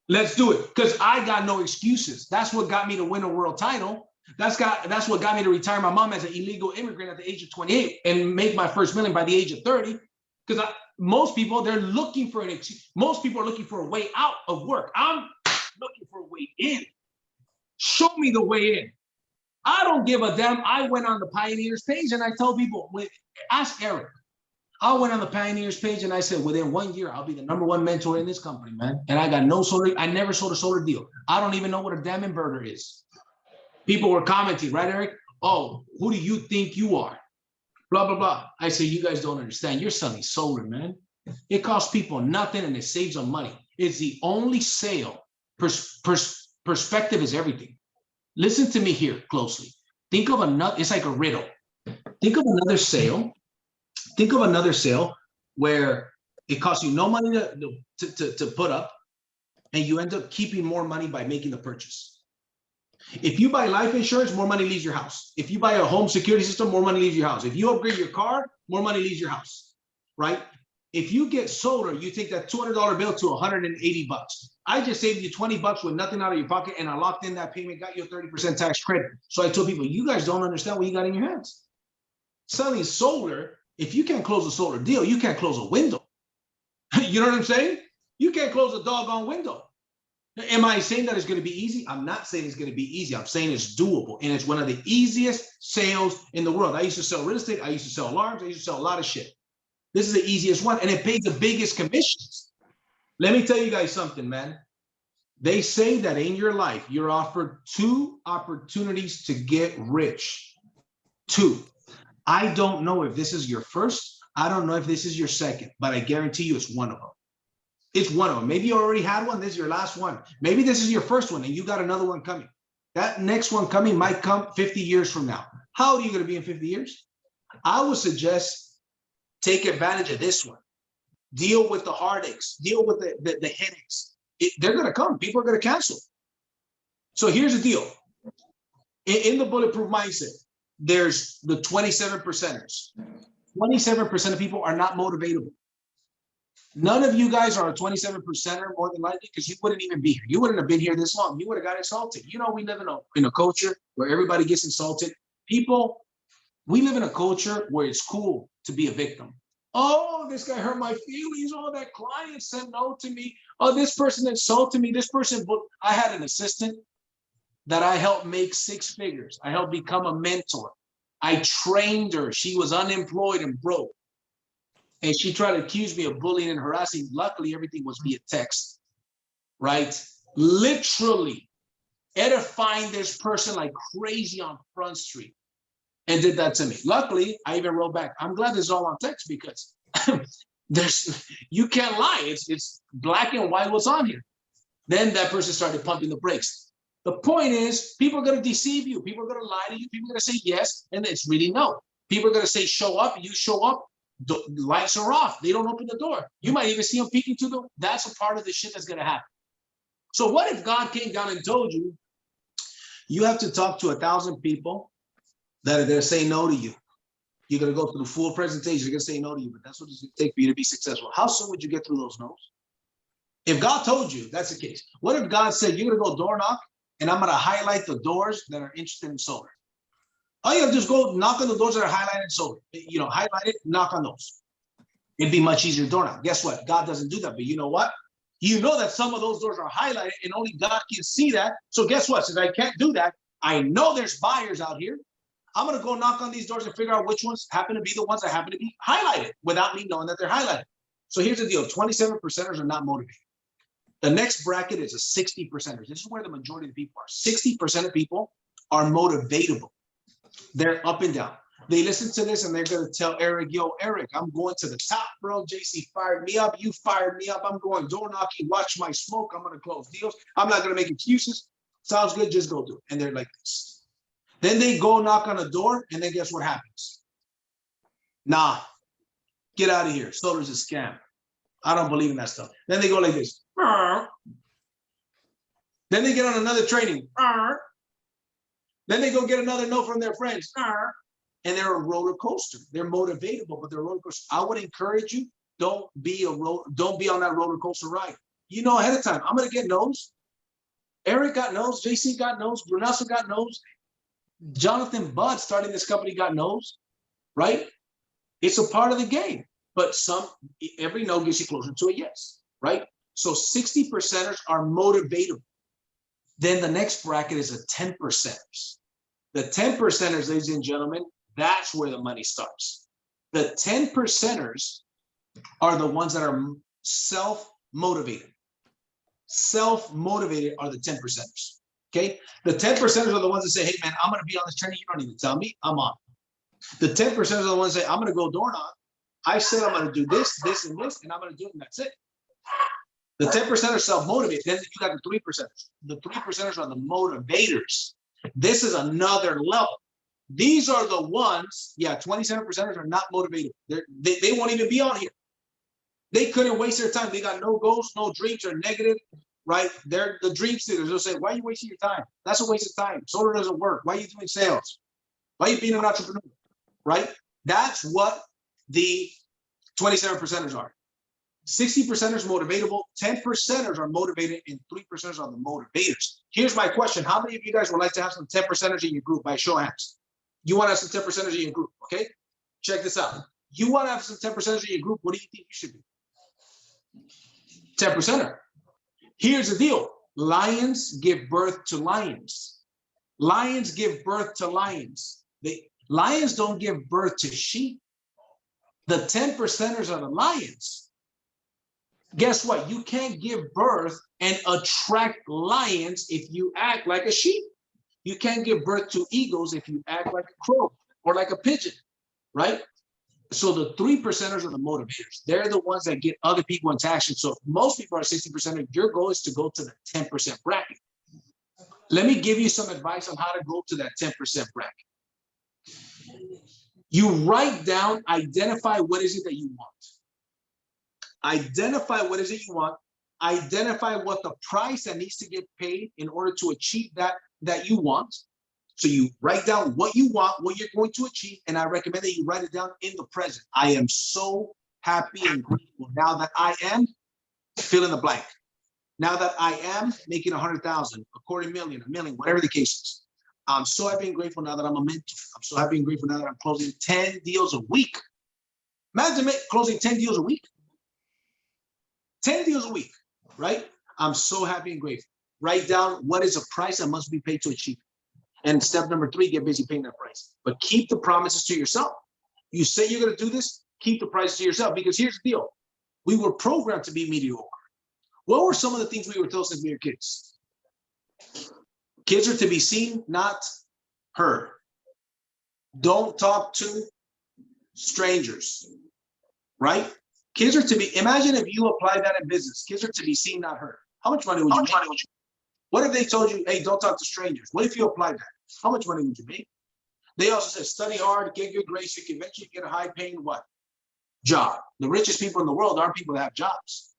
Let's do it, because I got no excuses. That's what got me to win a world title. That's what got me to retire my mom as an illegal immigrant at the age of 28 and make my first million by the age of 30, Because most people, they're looking for most people are looking for a way out of work. I'm looking for a way in. Show me the way in. I don't give a damn. I went on the Pioneers page and I tell people, ask Eric. I went on the Pioneers page and I said, within 1 year, I'll be the #1 mentor in this company, man. And I got no solar. I never sold a solar deal. I don't even know what a damn inverter is. People were commenting, right, Eric? Oh, who do you think you are? Blah, blah, blah. I say, you guys don't understand. You're selling solar, man. It costs people nothing and it saves them money. It's the only sale. Perspective is everything. Listen to me here closely. Think of another, it's like a riddle. Think of another sale. Think of another sale where it costs you no money to put up and you end up keeping more money by making the purchase. If you buy life insurance, more money leaves your house. If you buy a home security system, more money leaves your house. If you upgrade your car, more money leaves your house, right? If you get solar, you take that $200 bill to $180. I just saved you $20 with nothing out of your pocket, and I locked in that payment, got you a 30% tax credit. So I told people, you guys don't understand what you got in your hands. Selling solar, if you can't close a solar deal, you can't close a window. You know what I'm saying? You can't close a doggone window. Am I saying that it's going to be easy? I'm not saying it's going to be easy. I'm saying it's doable. And it's one of the easiest sales in the world. I used to sell real estate. I used to sell alarms. I used to sell a lot of shit. This is the easiest one. And it pays the biggest commissions. Let me tell you guys something, man. They say that in your life, you're offered 2 opportunities to get rich. 2. I don't know if this is your first. I don't know if this is your second, but I guarantee you it's one of them. It's one of them. Maybe you already had one. This is your last one. Maybe this is your first one and you got another one coming. That next one coming might come 50 years from now. How old are you going to be in 50 years? I would suggest take advantage of this one. Deal with the heartaches. Deal with the headaches. They're going to come. People are going to cancel. So here's the deal. In the Bulletproof Mindset, there's the 27 percenters. 27% of people are not motivatable. None of you guys are a 27 percenter more than likely because you wouldn't even be here. You wouldn't have been here this long. You would have got insulted. You know, we live in a culture where everybody gets insulted. We live in a culture where it's cool to be a victim. Oh, this guy hurt my feelings. Oh, that client said no to me. Oh, this person insulted me. This person, I had an assistant that I helped make 6 figures. I helped become a mentor. I trained her. She was unemployed and broke. And she tried to accuse me of bullying and harassing. Luckily, everything was via text, right? Literally edifying this person like crazy on Front Street and did that to me. Luckily, I even wrote back, I'm glad this is all on text because you can't lie. It's black and white what's on here. Then that person started pumping the brakes. The point is, people are going to deceive you. People are going to lie to you. People are going to say yes, and it's really no. People are going to say show up, you show up. The lights are off. They don't open the door. You might even see them peeking through the. That's a part of the shit that's going to happen. So what if God came down and told you, you have to talk to 1,000 people that are going to say no to you. You're going to go through the full presentation. You're going to say no to you, but that's what it's going to take for you to be successful. How soon would you get through those no's? If God told you that's the case, what if God said, you're going to go door knock and I'm going to highlight the doors that are interested in solar? All you have to do is go knock on the doors that are highlighted in solar. You know, highlight it, knock on those. It'd be much easier to door knock. Guess what? God doesn't do that. But you know what? You know that some of those doors are highlighted and only God can see that. So guess what? Since I can't do that, I know there's buyers out here. I'm going to go knock on these doors and figure out which ones happen to be the ones that happen to be highlighted without me knowing that they're highlighted. So here's the deal. 27 percenters are not motivated. The next bracket is a 60 percenters. This is where the majority of the people are. 60% of people are motivatable. They're up and down. They listen to this and they're going to tell Eric, yo, Eric, I'm going to the top, bro. JC fired me up. You fired me up. I'm going door knocking. Watch my smoke. I'm going to close deals. I'm not going to make excuses. Sounds good. Just go do it. And they're like this. Then they go knock on a door and then guess what happens? Nah, get out of here. Solar's a scam. I don't believe in that stuff. Then they go like this. Then they get on another training. Then they go get another note from their friends. And they're a roller coaster. They're motivatable, but they're a roller coaster. I would encourage you, don't be on that roller coaster ride. You know ahead of time, I'm gonna get no's. Eric got no's, JC got no's, Brunelson got no's. Jonathan Budd starting this company got no's, right? It's a part of the game. but every no gives you closer to a yes, right? So 60 percenters are motivatable. Then the next bracket is a 10 percenters. The 10 percenters, ladies and gentlemen, that's where the money starts. The 10 percenters are the ones that are self-motivated. Self-motivated are the 10 percenters. Okay. The 10 percenters are the ones that say, hey, man, I'm going to be on this training. You don't need to tell me. I'm on. The 10 percenters are the ones that say, I'm going to go door knock. I said I'm going to do this, this, and this, and I'm going to do it, and that's it. The 10% are self-motivated. Then you got the 3%. The 3%ers are the motivators. This is another level. These are the ones, 27%ers are not motivated. They won't even be on here. They couldn't waste their time. They got no goals, no dreams, or negative, right? They're the dream stealers. They'll say, why are you wasting your time? That's a waste of time. Solar doesn't work. Why are you doing sales? Why are you being an entrepreneur, right? That's what the 27%ers are. 60%ers motivatable, 10 percenters are motivated, and 3 percenters are the motivators. Here's my question. How many of you guys would like to have some 10 percenters in your group by show of hands? You want to have some 10 percenters in your group, okay? Check this out. You want to have some 10 percenters in your group, what do you think you should be? 10 percenter. Here's the deal. Lions give birth to lions. Lions give birth to lions. Lions don't give birth to sheep. The 10 percenters are the lions. Guess what? You can't give birth and attract lions if you act like a sheep. You can't give birth to eagles if you act like a crow or like a pigeon, right? So the 3 percenters are the motivators. They're the ones that get other people into action. So if most people are 60%, your goal is to go to the 10% bracket. Let me give you some advice on how to go to that 10% bracket. You write down, identify what is it that you want. Identify what is it you want. Identify what the price that needs to get paid in order to achieve that you want. So you write down what you want, what you're going to achieve, and I recommend that you write it down in the present. I am so happy and grateful now that I am fill in the blank. Now that I am making 100,000, a quarter million, a million, whatever the case is. I'm so happy and grateful now that I'm a mentor. I'm so happy and grateful now that I'm closing 10 deals a week. Imagine closing 10 deals a week. 10 deals a week, right? I'm so happy and grateful. Write down what is a price that must be paid to achieve. And step number 3, get busy paying that price. But keep the promises to yourself. You say you're going to do this, keep the price to yourself. Because here's the deal. We were programmed to be mediocre. What were some of the things we were told since we were kids? Kids are to be seen, not heard. Don't talk to strangers, right? Kids are to be, imagine if you apply that in business. Kids are to be seen, not heard. How much money would you make? What if they told you, hey, don't talk to strangers? What if you applied that? How much money would you make? They also said, study hard, get good grades, you can eventually get a high paying what? Job. The richest people in the world aren't people that have jobs.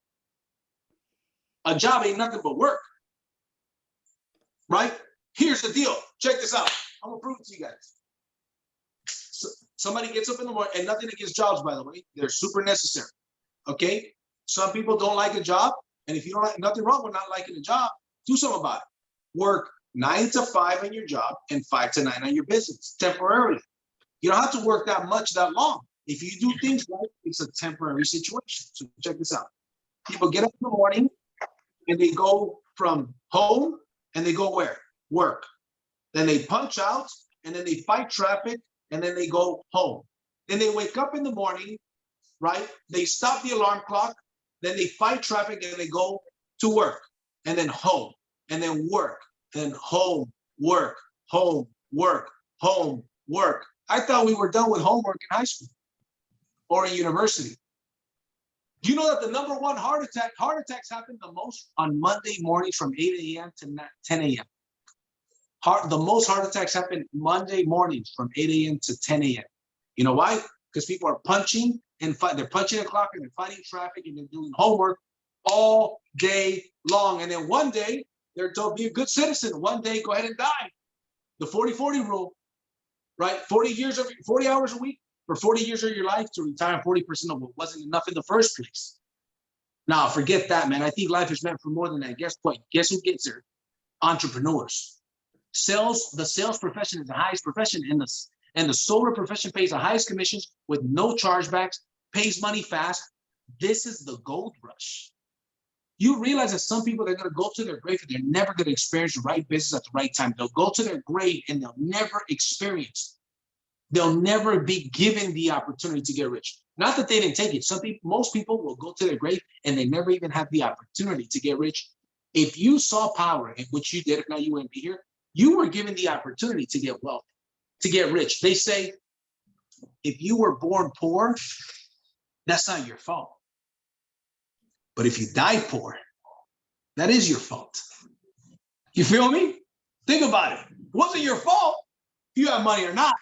A job ain't nothing but work, right? Here's the deal. Check this out. I'm gonna prove it to you guys. So, somebody gets up in the morning, and nothing against jobs, by the way. They're super necessary, okay? Some people don't like a job, and if you don't like, nothing wrong with not liking a job, do something about it. Work 9 to 5 on your job and 5 to 9 on your business, temporarily. You don't have to work that much, that long. If you do things right, it's a temporary situation. So check this out. People get up in the morning and they go from home and they go where? Work. Then they punch out and then they fight traffic and then they go home. Then they wake up in the morning, right? They stop the alarm clock, then they fight traffic and they go to work and then home and then work and home, work, home, work, home, work. I thought we were done with homework in high school or in university. Do you know that the number one heart attacks happen the most on Monday mornings from 8 a.m. to 10 a.m. The most heart attacks happen Monday mornings from 8 a.m. to 10 a.m. You know why? Because people are punching and they're punching the clock and they're fighting traffic and they're doing homework all day long. And then one day they're told, be a good citizen. One day, go ahead and die. The 40-40 rule, right? 40 hours a week for 40 years of your life to retire 40% of what wasn't enough in the first place. Now, forget that, man. I think life is meant for more than that. Guess what? Guess who gets there? Entrepreneurs. The sales profession is the highest profession, and the solar profession pays the highest commissions with no chargebacks pays money fast. This is the gold rush. You realize that some people, they're going to go to their grave and they're never going to experience the right business at the right time. They'll go to their grave and they'll never experience. They'll never be given the opportunity to get rich. Not that they didn't take it. Most people will go to their grave and they never even have the opportunity to get rich. If you saw Powur, in which you did, if not, you wouldn't be here. You were given the opportunity to get wealth, to get rich. They say, if you were born poor, that's not your fault. But if you die poor, that is your fault. You feel me? Think about it. It wasn't your fault if you have money or not.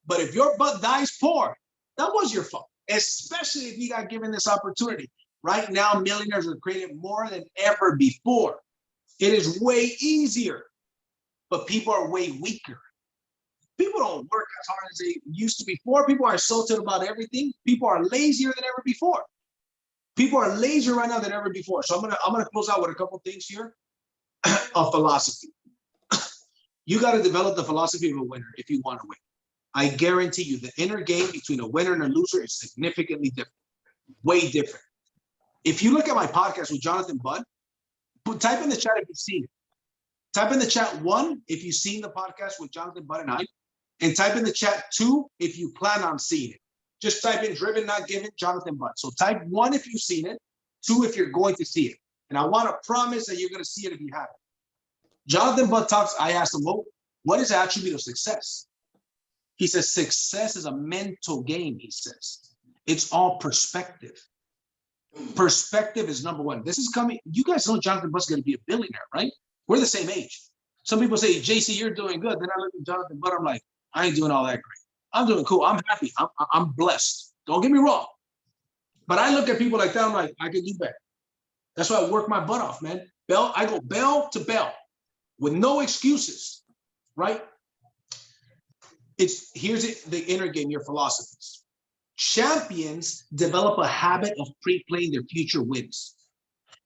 But if your butt dies poor, that was your fault, especially if you got given this opportunity. Right now, millionaires are created more than ever before. It is way easier, but people are way weaker. People don't work as hard as they used to before. People are insulted about everything. People are lazier than ever before. People are lazier right now than ever before. So I'm gonna close out with a couple things here of philosophy. You got to develop the philosophy of a winner if you want to win. I guarantee you the inner game between a winner and a loser is significantly different, way different. If you look at my podcast with Jonathan Budd, type in the chat if you've seen it. Type in the chat 1 if you've seen the podcast with Jonathan Budd and I, and type in the chat 2 if you plan on seeing it. Just type in Driven Not Given, Jonathan Budd. So type 1 if you've seen it, 2 if you're going to see it. And I want to promise that you're going to see it if you haven't. Jonathan Budd talks, I asked him, well, what is the attribute of success? He says, success is a mental game, he says. It's all perspective. Perspective is number one. This is coming. You guys know Jonathan Budd's going to be a billionaire, right? We're the same age. Some people say, JC, you're doing good. Then I look at Jonathan Budd, I'm like, I ain't doing all that great. I'm doing cool. I'm happy. I'm blessed. Don't get me wrong. But I look at people like that, I'm like, I could do better. That's why I work my butt off, man. I go bell to bell with no excuses, right? Here's the inner game, your philosophies. Champions develop a habit of pre-playing their future wins.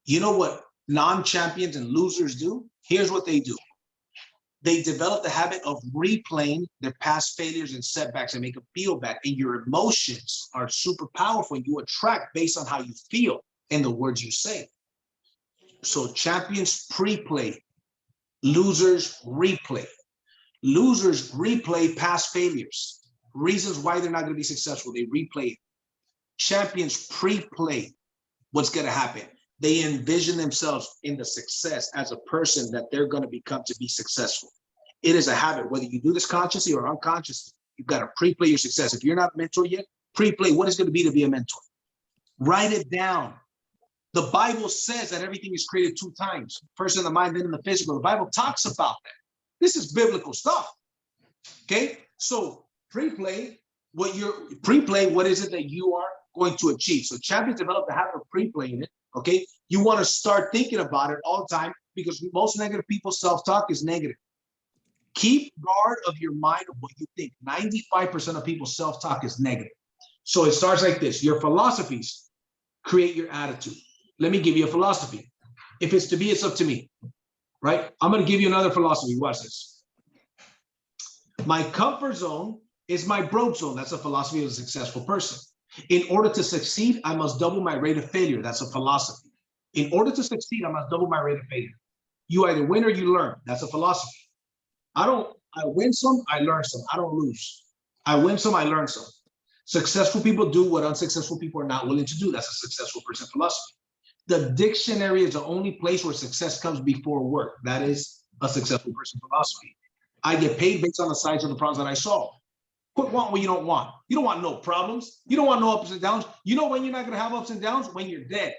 You know what non-champions and losers do? Here's what they do. They develop the habit of replaying their past failures and setbacks and make them feel bad. And your emotions are super powerful. You attract based on how you feel and the words you say. So champions pre-play, losers replay. Losers replay past failures, reasons why they're not going to be successful. They replay it. Champions pre-play what's going to happen. They envision themselves in the success as a person that they're going to become to be successful. It is a habit, whether you do this consciously or unconsciously. You've got to pre-play your success. If you're not a mentor yet, pre-play what it's going to be a mentor. Write it down. The Bible says that everything is created 2 times, first in the mind, then in the physical. The Bible talks about that. This is biblical stuff. Okay, so pre-play what is it that you are going to achieve. So champions develop the habit of pre-playing it. Okay, you want to start thinking about it all the time because most negative people's self-talk is negative. Keep guard of your mind of what you think. 95% of people's self-talk is negative. So it starts like this. Your philosophies create your attitude. Let me give you a philosophy. If it's to be, it's up to me. Right? I'm going to give you another philosophy. Watch this. My comfort zone is my broke zone. That's a philosophy of a successful person. In order to succeed, I must double my rate of failure. That's a philosophy. In order to succeed, I must double my rate of failure. You either win or you learn. That's a philosophy. I win some, I learn some. I don't lose. I win some, I learn some. Successful people do what unsuccessful people are not willing to do. That's a successful person philosophy. The dictionary is the only place where success comes before work. That is a successful person philosophy. I get paid based on the size of the problems that I solve. Quit wanting what you don't want. You don't want no problems. You don't want no ups and downs. You know when you're not going to have ups and downs? When you're dead.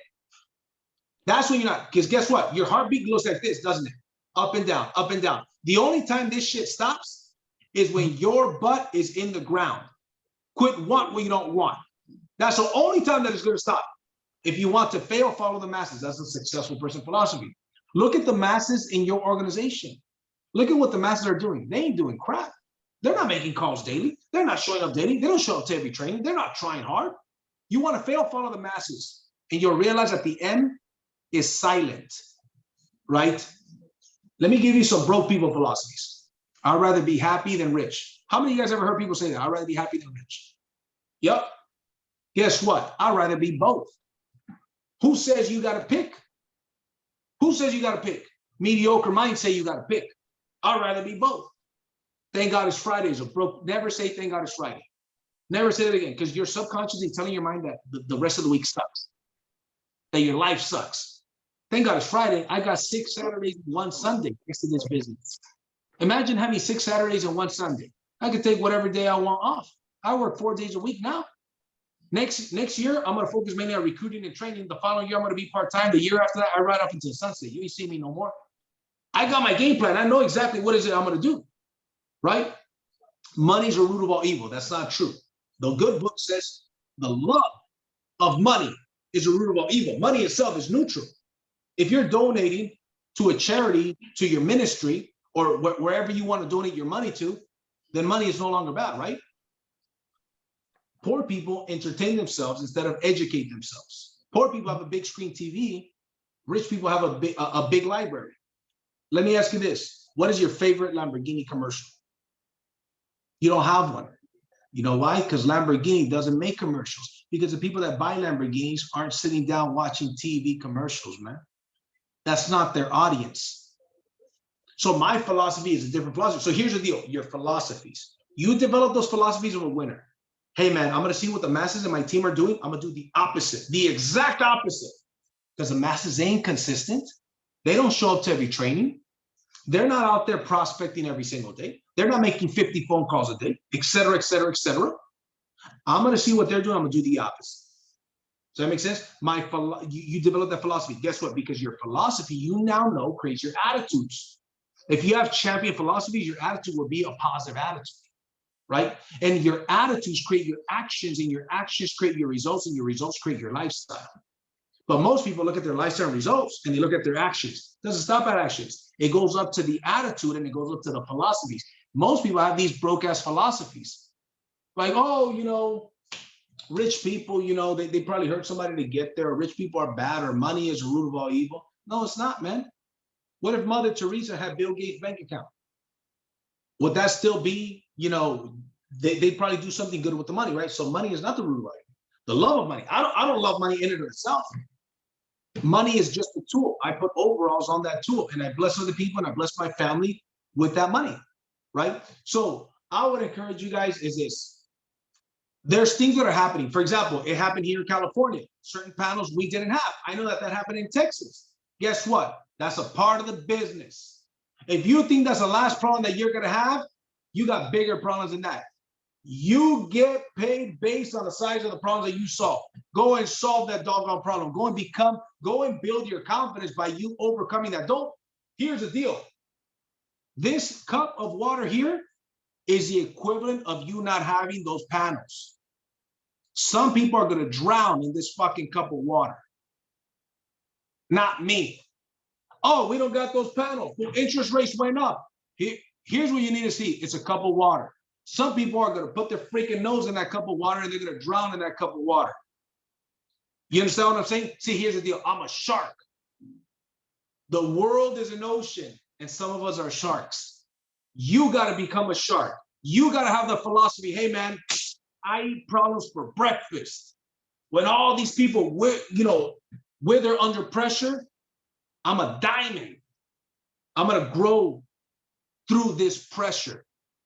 That's when you're not. Because guess what? Your heartbeat goes like this, doesn't it? Up and down, up and down. The only time this shit stops is when your butt is in the ground. Quit want what you don't want. That's the only time that it's going to stop. If you want to fail, follow the masses. That's a successful person philosophy. Look at the masses in your organization. Look at what the masses are doing. They ain't doing crap. They're not making calls daily. They're not showing up daily. They don't show up to every training. They're not trying hard. You want to fail, follow the masses. And you'll realize that the M is silent, right? Let me give you some broke people philosophies. I'd rather be happy than rich. How many of you guys ever heard people say that? I'd rather be happy than rich. Yep. Guess what? I'd rather be both. Who says you got to pick? Who says you got to pick? Mediocre minds say you got to pick. I'd rather be both. Thank God it's Fridays. Never say thank God it's Friday. Never say it again, because you're subconsciously telling your mind that the rest of the week sucks, that your life sucks. Thank God it's Friday. I got 6 Saturdays and 1 Sunday next to this business. Imagine having 6 Saturdays and 1 Sunday. I could take whatever day I want off. I work 4 days a week now. Next year, I'm going to focus mainly on recruiting and training. The following year, I'm going to be part-time. The year after that, I ride up until sunset. You ain't see me no more. I got my game plan. I know exactly what is it I'm going to do, right? Money's the root of all evil. That's not true. The good book says the love of money is the root of all evil. Money itself is neutral. If you're donating to a charity, to your ministry, or wherever you want to donate your money to, then money is no longer bad, right? Poor people entertain themselves instead of educate themselves. Poor people have a big screen TV. Rich people have a big library. Let me ask you this. What is your favorite Lamborghini commercial? You don't have one. You know why? Because Lamborghini doesn't make commercials. Because the people that buy Lamborghinis aren't sitting down watching TV commercials, man. That's not their audience. So my philosophy is a different philosophy. So here's the deal. Your philosophies. You develop those philosophies of a winner. Hey, man, I'm going to see what the masses and my team are doing. I'm going to do the opposite, the exact opposite. Because the masses ain't consistent. They don't show up to every training. They're not out there prospecting every single day. They're not making 50 phone calls a day, et cetera, et cetera, et cetera. I'm going to see what they're doing. I'm going to do the opposite. Does that make sense? You develop that philosophy. Guess what? Because your philosophy, you now know, creates your attitudes. If you have champion philosophies, your attitude will be a positive attitude, right? And your attitudes create your actions, and your actions create your results, and your results create your lifestyle. But most people look at their lifestyle results and they look at their actions. It doesn't stop at actions. It goes up to the attitude and it goes up to the philosophies. Most people have these broke-ass philosophies. Like, oh, you know, rich people, you know, they probably hurt somebody to get there. Rich people are bad, or money is the root of all evil. No, it's not, man. What if Mother Teresa had Bill Gates' bank account? Would that still be, you know, they'd probably do something good with the money, right? So money is not the root of all evil. The love of money. I don't love money in and of itself. Money is just a tool. I put overalls on that tool, and I bless other people, and I bless my family with that money, right? So I would encourage you guys is this. There's things that are happening. For example, it happened here in California. Certain panels we didn't have. I know that happened in Texas. Guess what? That's a part of the business. If you think that's the last problem that you're going to have, you got bigger problems than that. You get paid based on the size of the problems that you solve. Go and solve that doggone problem. Go and build your confidence by you overcoming that. Here's the deal. This cup of water here is the equivalent of you not having those panels. Some people are going to drown in this fucking cup of water. Not me. Oh, we don't got those panels. Well, interest rates went up. Here's what you need to see. It's a cup of water. Some people are going to put their freaking nose in that cup of water, and they're going to drown in that cup of water. You understand what I'm saying? See, here's the deal. I'm a shark. The world is an ocean, and some of us are sharks. You got to become a shark. You got to have the philosophy, hey, man, I eat problems for breakfast. When all these people, wither under pressure, I'm a diamond. I'm going to grow through this pressure.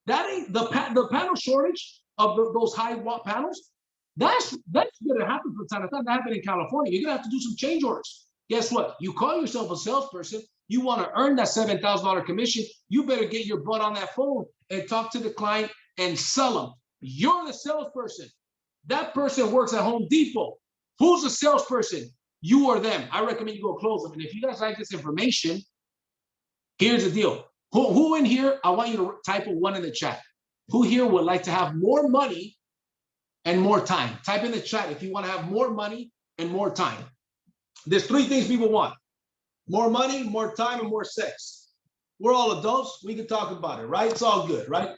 That ain't the panel shortage of those high watt panels. That's going to happen from time to time. That happened in California. You're going to have to do some change orders. Guess what? You call yourself a salesperson. You want to earn that $7,000 commission. You better get your butt on that phone and talk to the client and sell them. You're the salesperson. That person works at Home Depot. Who's the salesperson? You or them. I recommend you go close them. And if you guys like this information, here's the deal. Who in here, I want you to type a 1 in the chat. Who here would like to have more money and more time? Type in the chat if you want to have more money and more time. There's 3 things people want. More money, more time, and more sex. We're all adults. We can talk about it, right? It's all good, right?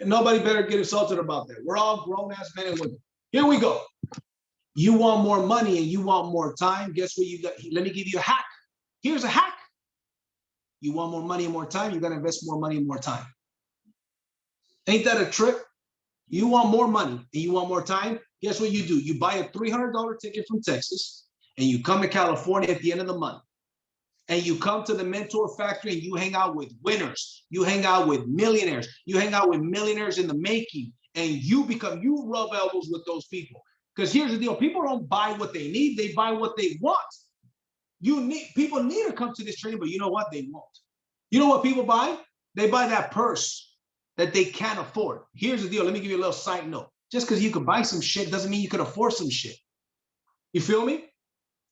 And nobody better get insulted about that. We're all grown-ass men and women. Here we go. You want more money and you want more time. Guess what you got? Let me give you a hack. Here's a hack. You want more money and more time, you got to invest more money and more time. Ain't that a trip? You want more money and you want more time? Guess what you do? You buy a $300 ticket from Texas and you come to California at the end of the month. And you come to the Mentor Factory and you hang out with winners. You hang out with millionaires. You hang out with millionaires in the making. And you rub elbows with those people. Because here's the deal. People don't buy what they need. They buy what they want. People need to come to this training, but you know what? They won't. You know what people buy? They buy that purse that they can't afford. Here's the deal. Let me give you a little side note. Just because you can buy some shit doesn't mean you can afford some shit. You feel me?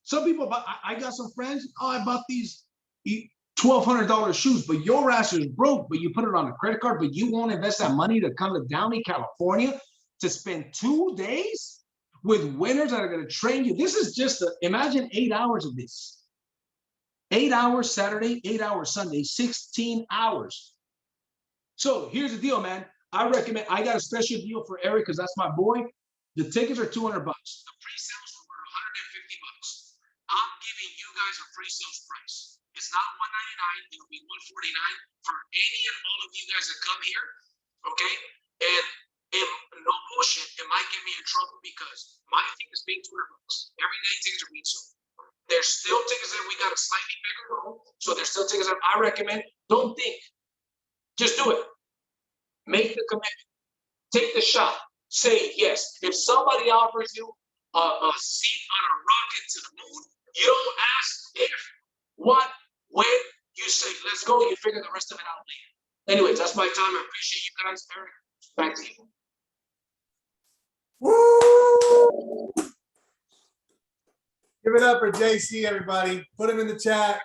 Some people buy, I got some friends, I bought these $1,200 shoes, but your ass is broke, but you put it on a credit card, but you won't invest that money to come to Downey, California to spend 2 days with winners that are going to train you. This is just, imagine 8 hours of this. 8 hours Saturday, 8 hours Sunday, 16 hours. So here's the deal, man. I recommend, I got a special deal for Eric because that's my boy. The tickets are $200. The pre-sales were $150. I'm giving you guys a free sales price. It's not $199. It'll be $149 for any and all of you guys that come here. Okay? And no bullshit, it might get me in trouble because my thing is being $200. Every day tickets are being sold. There's still tickets that we got a slightly bigger room. So there's still tickets that I recommend. Don't think. Just do it. Make the commitment. Take the shot. Say yes. If somebody offers you a seat on a rocket to the moon, you don't ask if, what, when. You say, let's go. You figure the rest of it out later. Anyways, that's my time. I appreciate you guys. Eric, back to you. Woo! Give it up for JC, everybody. Put him in the chat.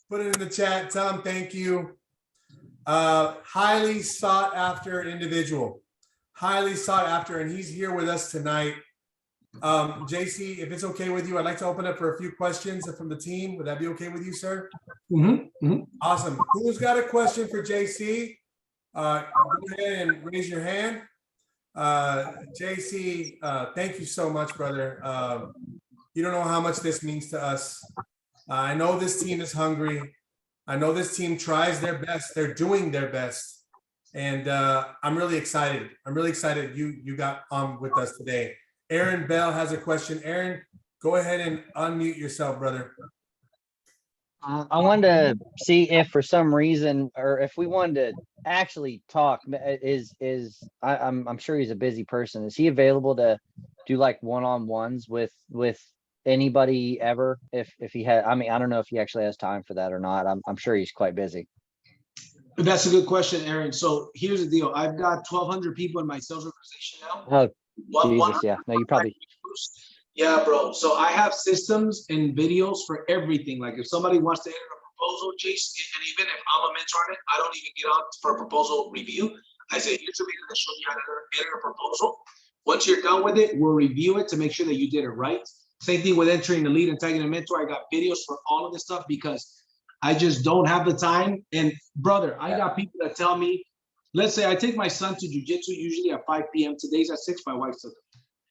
Put it in the chat. Tell him thank you. Highly sought after individual. Highly sought after, and he's here with us tonight. JC, if it's okay with you, I'd like to open up for a few questions from the team. Would that be okay with you, sir? Awesome. Who's got a question for JC? Go ahead and raise your hand. JC, thank you so much, brother. You don't know how much this means to us. I know this team is hungry. I know this team tries their best. They're doing their best. And I'm really excited. I'm really excited you got on with us today. Aaron Bell has a question. Aaron, go ahead and unmute yourself, brother. I wanted to see if for some reason, or if we wanted to actually talk, I'm sure he's a busy person. Is he available to do like one-on-ones with anybody ever? If he had, I mean, I don't know if he actually has time for that or not. I'm sure he's quite busy. That's a good question, Aaron. So here's the deal. I've got 1,200 people in my sales organization now. Oh, Jesus, yeah. No, you probably. Yeah, bro. So I have systems and videos for everything. Like if somebody wants to enter a proposal, Jason, and even if I'm a mentor on it, I don't even get out for a proposal review. I say, here's a video that shows you how to enter a proposal. Once you're done with it, we'll review it to make sure that you did it right. Same thing with entering the lead and tagging a mentor. I got videos for all of this stuff because I just don't have the time. And brother, I got people that tell me, let's say I take my son to jujitsu usually at 5 p.m. Today's at 6. My wife took him.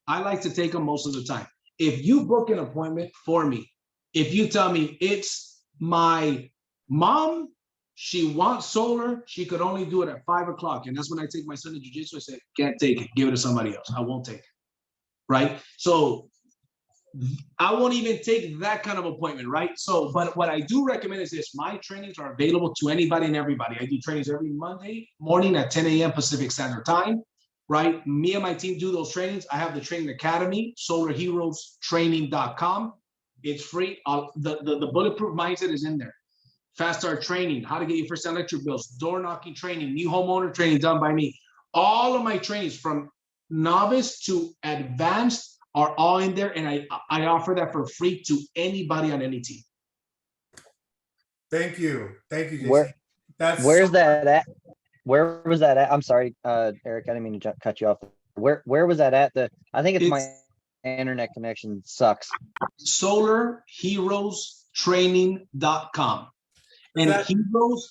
I like to take him most of the time. If you book an appointment for me, if you tell me it's my mom, she wants solar, she could only do it at 5 o'clock. And that's when I take my son to jujitsu. I say, can't take it. Give it to somebody else. I won't take it. Right? So I won't even take that kind of appointment, right? So, but what I do recommend is this. My trainings are available to anybody and everybody. I do trainings every Monday morning at 10 a.m. Pacific Standard Time, right? Me and my team do those trainings. I have the training academy, solarheroestraining.com. It's free. The Bulletproof Mindset is in there. Fast Start training, how to get your first electric bills, door knocking training, new homeowner training done by me. All of my trainings from novice to advanced are all in there, and I offer that for free to anybody on any team. Thank you, JC. Where's that at? Where was that at? I'm sorry, Eric, I didn't mean to cut you off. Where was that at? I think it's my internet connection sucks. Solarheroestraining.com. And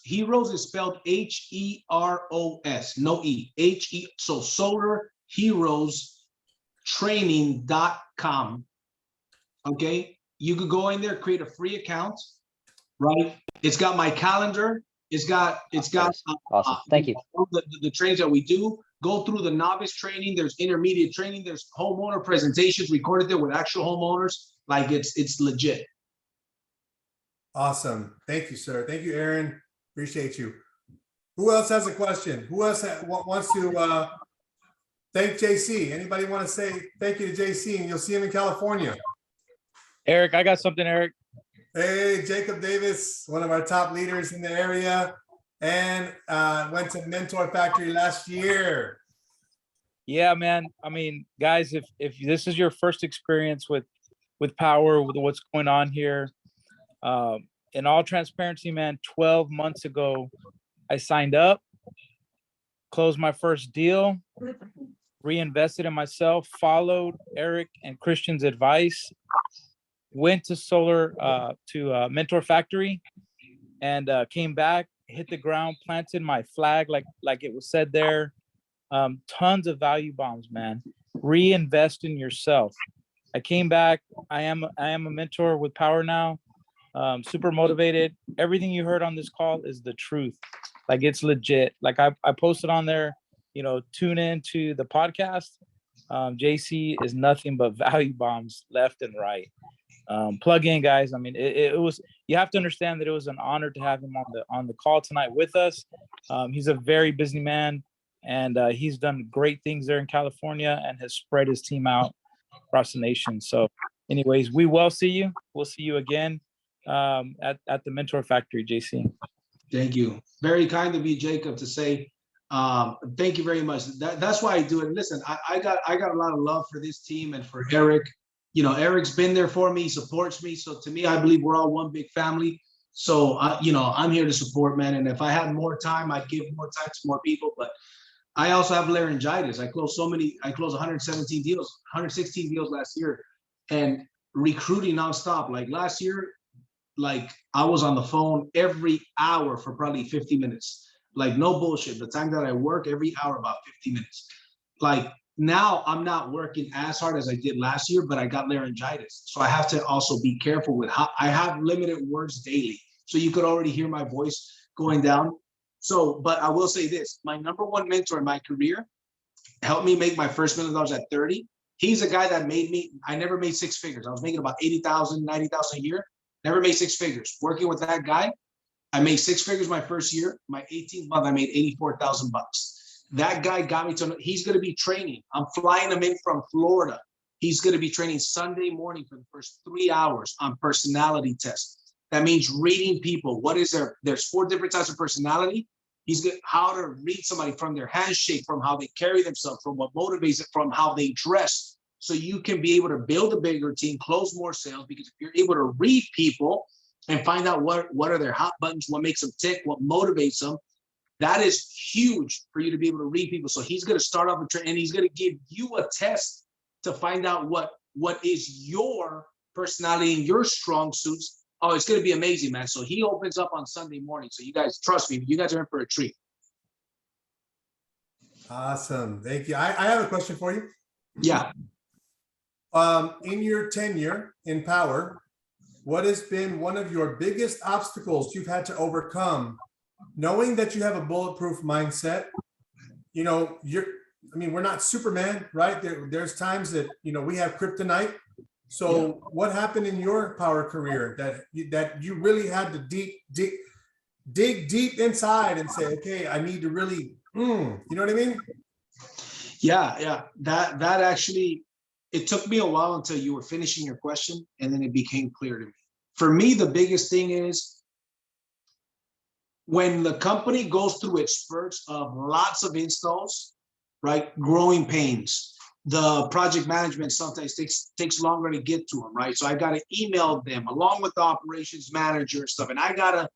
heroes is spelled H-E-R-O-S, no E, H-E. So solarheroestraining.com. Okay, you could go in there, create a free account, right? It's got my calendar. It's got awesome. Thank you. The trainings that we do. go through the novice training. There's intermediate training. There's homeowner presentations recorded there with actual homeowners. Like it's legit. Awesome. Thank you, sir. Thank you, Aaron. Appreciate you. Who else has a question? Who else wants to thank JC? Anybody want to say thank you to JC? And you'll see him in California. Eric, I got something, Eric. Hey, Jacob Davis, one of our top leaders in the area, and went to Mentor Factory last year. Yeah, man. I mean, guys, if this is your first experience with Powur, with what's going on here, in all transparency, man, 12 months ago, I signed up, closed my first deal, reinvested in myself, followed Eric and Christian's advice, went to Mentor Factory, and came back, hit the ground, planted my flag like it was said there. Tons of value bombs, man. Reinvest in yourself. I came back. I am a mentor with Powur now. Super motivated. Everything you heard on this call is the truth. Like, it's legit. Like, I posted on there, tune in to the podcast. JC is nothing but value bombs left and right. Plug in, guys. I mean, it was, you have to understand that it was an honor to have him on the call tonight with us. He's a very busy man, and he's done great things there in California and has spread his team out across the nation. So anyways, we will see you. We'll see you again at the Mentor Factory, JC. Thank you. Very kind of you, Jacob, to say thank you very much. That's why I do it. Listen, I got a lot of love for this team and for Eric. Eric's been there for me, supports me. So to me, I believe we're all one big family. So, I'm here to support, man. And if I had more time, I'd give more time to more people. But I also have laryngitis. I closed 117 deals, 116 deals last year, and recruiting nonstop. Like last year, like I was on the phone every hour for probably 50 minutes. Like, no bullshit. The time that I work, every hour about 50 minutes. Like, now I'm not working as hard as I did last year, but I got laryngitis. So I have to also be careful with how I have limited words daily. So you could already hear my voice going down. So, but I will say this, my number one mentor in my career helped me make my first $1 million at 30. He's a guy that I never made six figures. I was making about 80,000, 90,000 a year. Never made six figures. Working with that guy, I made six figures my first year. My 18th month, I made 84,000 bucks. That guy got me to, he's going to be training. I'm flying him in from Florida. He's going to be training Sunday morning for the first 3 hours on personality tests. That means reading people. There's 4 different types of personality. He's got how to read somebody from their handshake, from how they carry themselves, from what motivates it, from how they dress. So you can be able to build a bigger team, close more sales, because if you're able to read people and find out what are their hot buttons, what makes them tick, what motivates them, that is huge for you to be able to read people. So he's going to start off and he's going to give you a test to find out what is your personality and your strong suits. Oh, it's going to be amazing, man. So he opens up on Sunday morning. So you guys, trust me, you guys are in for a treat. Awesome. Thank you. I have a question for you. Yeah. In your tenure in Powur, what has been one of your biggest obstacles you've had to overcome, knowing that you have a bulletproof mindset? We're not Superman, right? There's times that, we have kryptonite. So what happened in your Powur career that you really had to dig deep inside and say, okay, I need to really, you know what I mean? Yeah. That actually, it took me a while until you were finishing your question, and then it became clear to me. For me, the biggest thing is when the company goes through its spurts of lots of installs, right? Growing pains. The project management sometimes takes longer to get to them, right? So I got to email them along with the operations manager and stuff. And I got to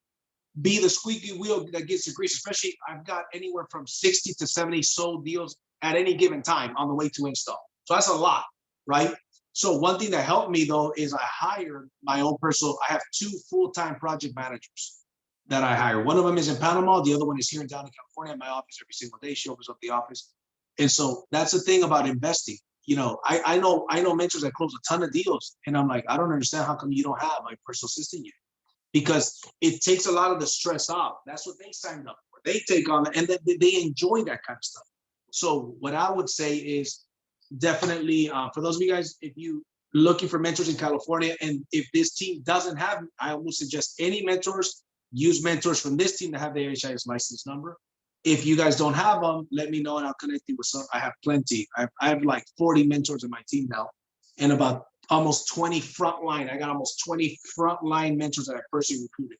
be the squeaky wheel that gets the grease, especially I've got anywhere from 60 to 70 sold deals at any given time on the way to install. So that's a lot, right? So one thing that helped me though is I hired my own I have 2 full-time project managers that I hire. One of them is in Panama. The other one is here in down in California at my office every single day. She opens up the office. And so that's the thing about investing. I know mentors that close a ton of deals, and I'm like, I don't understand how come you don't have a personal assistant yet? Because it takes a lot of the stress off. That's what they signed up for. They take on it, and then they enjoy that kind of stuff. So what I would say is definitely for those of you guys, if you looking for mentors in California, and if this team doesn't have, I would suggest any mentors, use mentors from this team that have the HIS license number. If you guys don't have them, let me know and I'll connect you with some. I have plenty. I have like 40 mentors in my team now, and about almost 20 frontline. I got almost 20 frontline mentors that I personally recruited.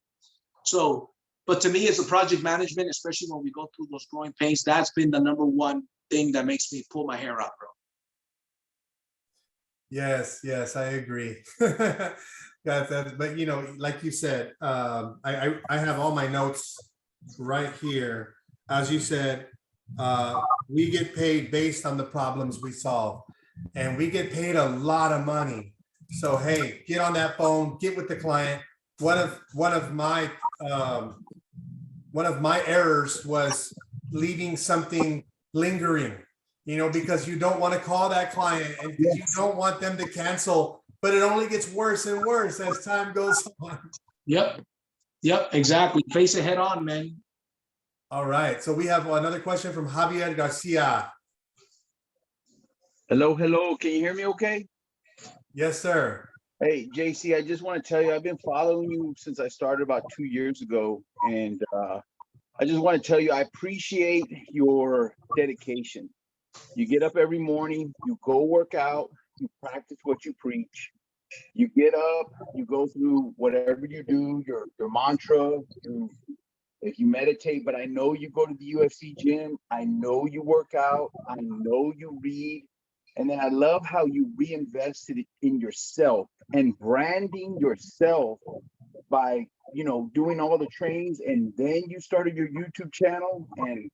So, but to me, it's a project management, especially when we go through those growing pains. That's been the number one thing that makes me pull my hair out, bro. Yes, I agree. But you know, like you said, I have all my notes right here. As you said, we get paid based on the problems we solve, and we get paid a lot of money. So hey, get on that phone, get with the client. One of my errors was leaving something lingering, you know, because you don't want to call that client and because you don't want them to cancel, but it only gets worse and worse as time goes on. Yep, exactly. Face it head on, man. All right, so we have another question from Javier Garcia. Hello. Can you hear me okay? Yes, sir. Hey, JC, I just want to tell you, I've been following you since I started about 2 years ago. And I just want to tell you, I appreciate your dedication. You get up every morning, you go work out, you practice what you preach. You get up, you go through whatever you do, your mantra, if you meditate, but I know you go to the UFC gym. I know you work out. I know you read. And then I love how you reinvested in yourself and branding yourself by, you know, doing all the trainings. And then you started your YouTube channel. And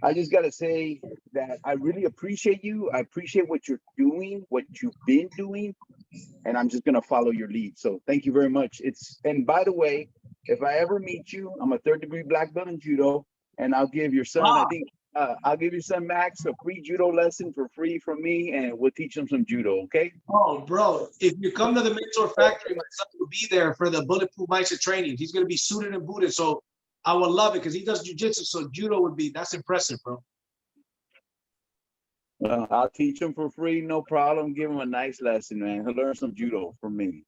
I just got to say that I really appreciate you. I appreciate what you're doing, what you've been doing. And I'm just going to follow your lead. So thank you very much. And by the way, if I ever meet you, I'm a 3rd-degree black belt in judo, and I'll give your son, I think, I'll give your son Max a free judo lesson for free from me, and we'll teach him some judo, okay? Oh, bro, if you come to the Mentor Factory, my son will be there for the Bulletproof Mindset training. He's going to be suited and booted, so I would love it because he does jujitsu, so judo would be, that's impressive, bro. I'll teach him for free, no problem. Give him a nice lesson, man. He'll learn some judo from me.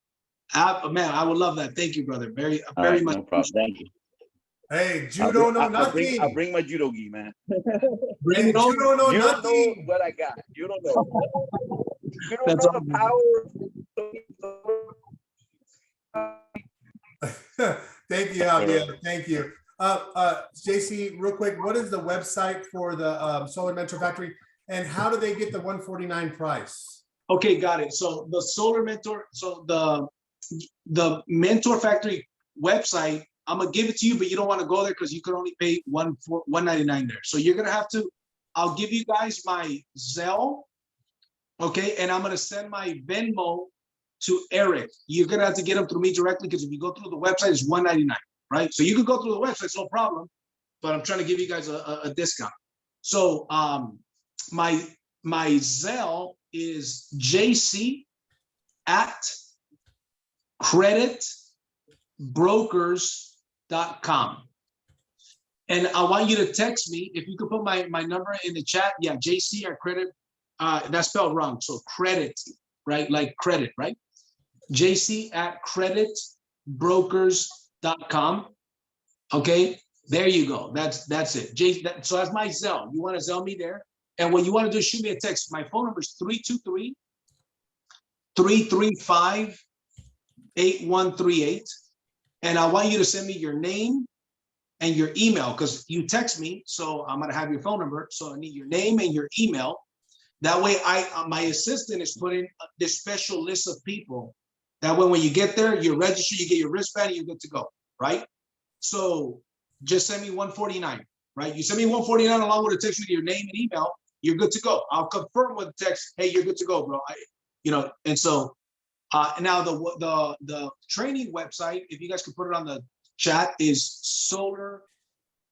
Man, I would love that. What brother. Very much. No problem. Thank you. Hey, judo no nothing. I'll bring my judo gi, man. Bring it judo over. no You don't nothing. know what I got. You don't know. You don't That's know the power. Thank you, Javier. Thank you. JC, real quick, what is the website for the Solar Mentor Factory, and how do they get the $149 price? Okay, got it. So the Solar Mentor, so the Mentor Factory website, I'm gonna give it to you, but you don't want to go there because you can only pay $199 there. So you're gonna have to. I'll give you guys my Zelle, okay, and I'm gonna send my Venmo to Eric. You're gonna have to get them through me directly because if you go through the website, it's $199, right? So you can go through the website, it's no problem. But I'm trying to give you guys a discount. So my Zelle is jc@creditbrokers.com. And I want you to text me. If you could put my number in the chat. Yeah, JC at credit. That's spelled wrong. So credit, right? Like credit, right? jc@creditbrokers.com. Okay, there you go. That's it. So that's my Zelle. You want to Zelle me there? And what you want to do is shoot me a text. My phone number is 323-335-8138. And I want you to send me your name and your email because you text me. So I'm going to have your phone number. So I need your name and your email. That way my assistant is putting this special list of people. That way when you get there, you register, you get your wristband, and you're good to go, right? So just send me 149, right? You send me 149 along with a text with your name and email, you're good to go. I'll confirm with the text, hey, you're good to go, bro. And so now the training website, if you guys could put it on the chat, is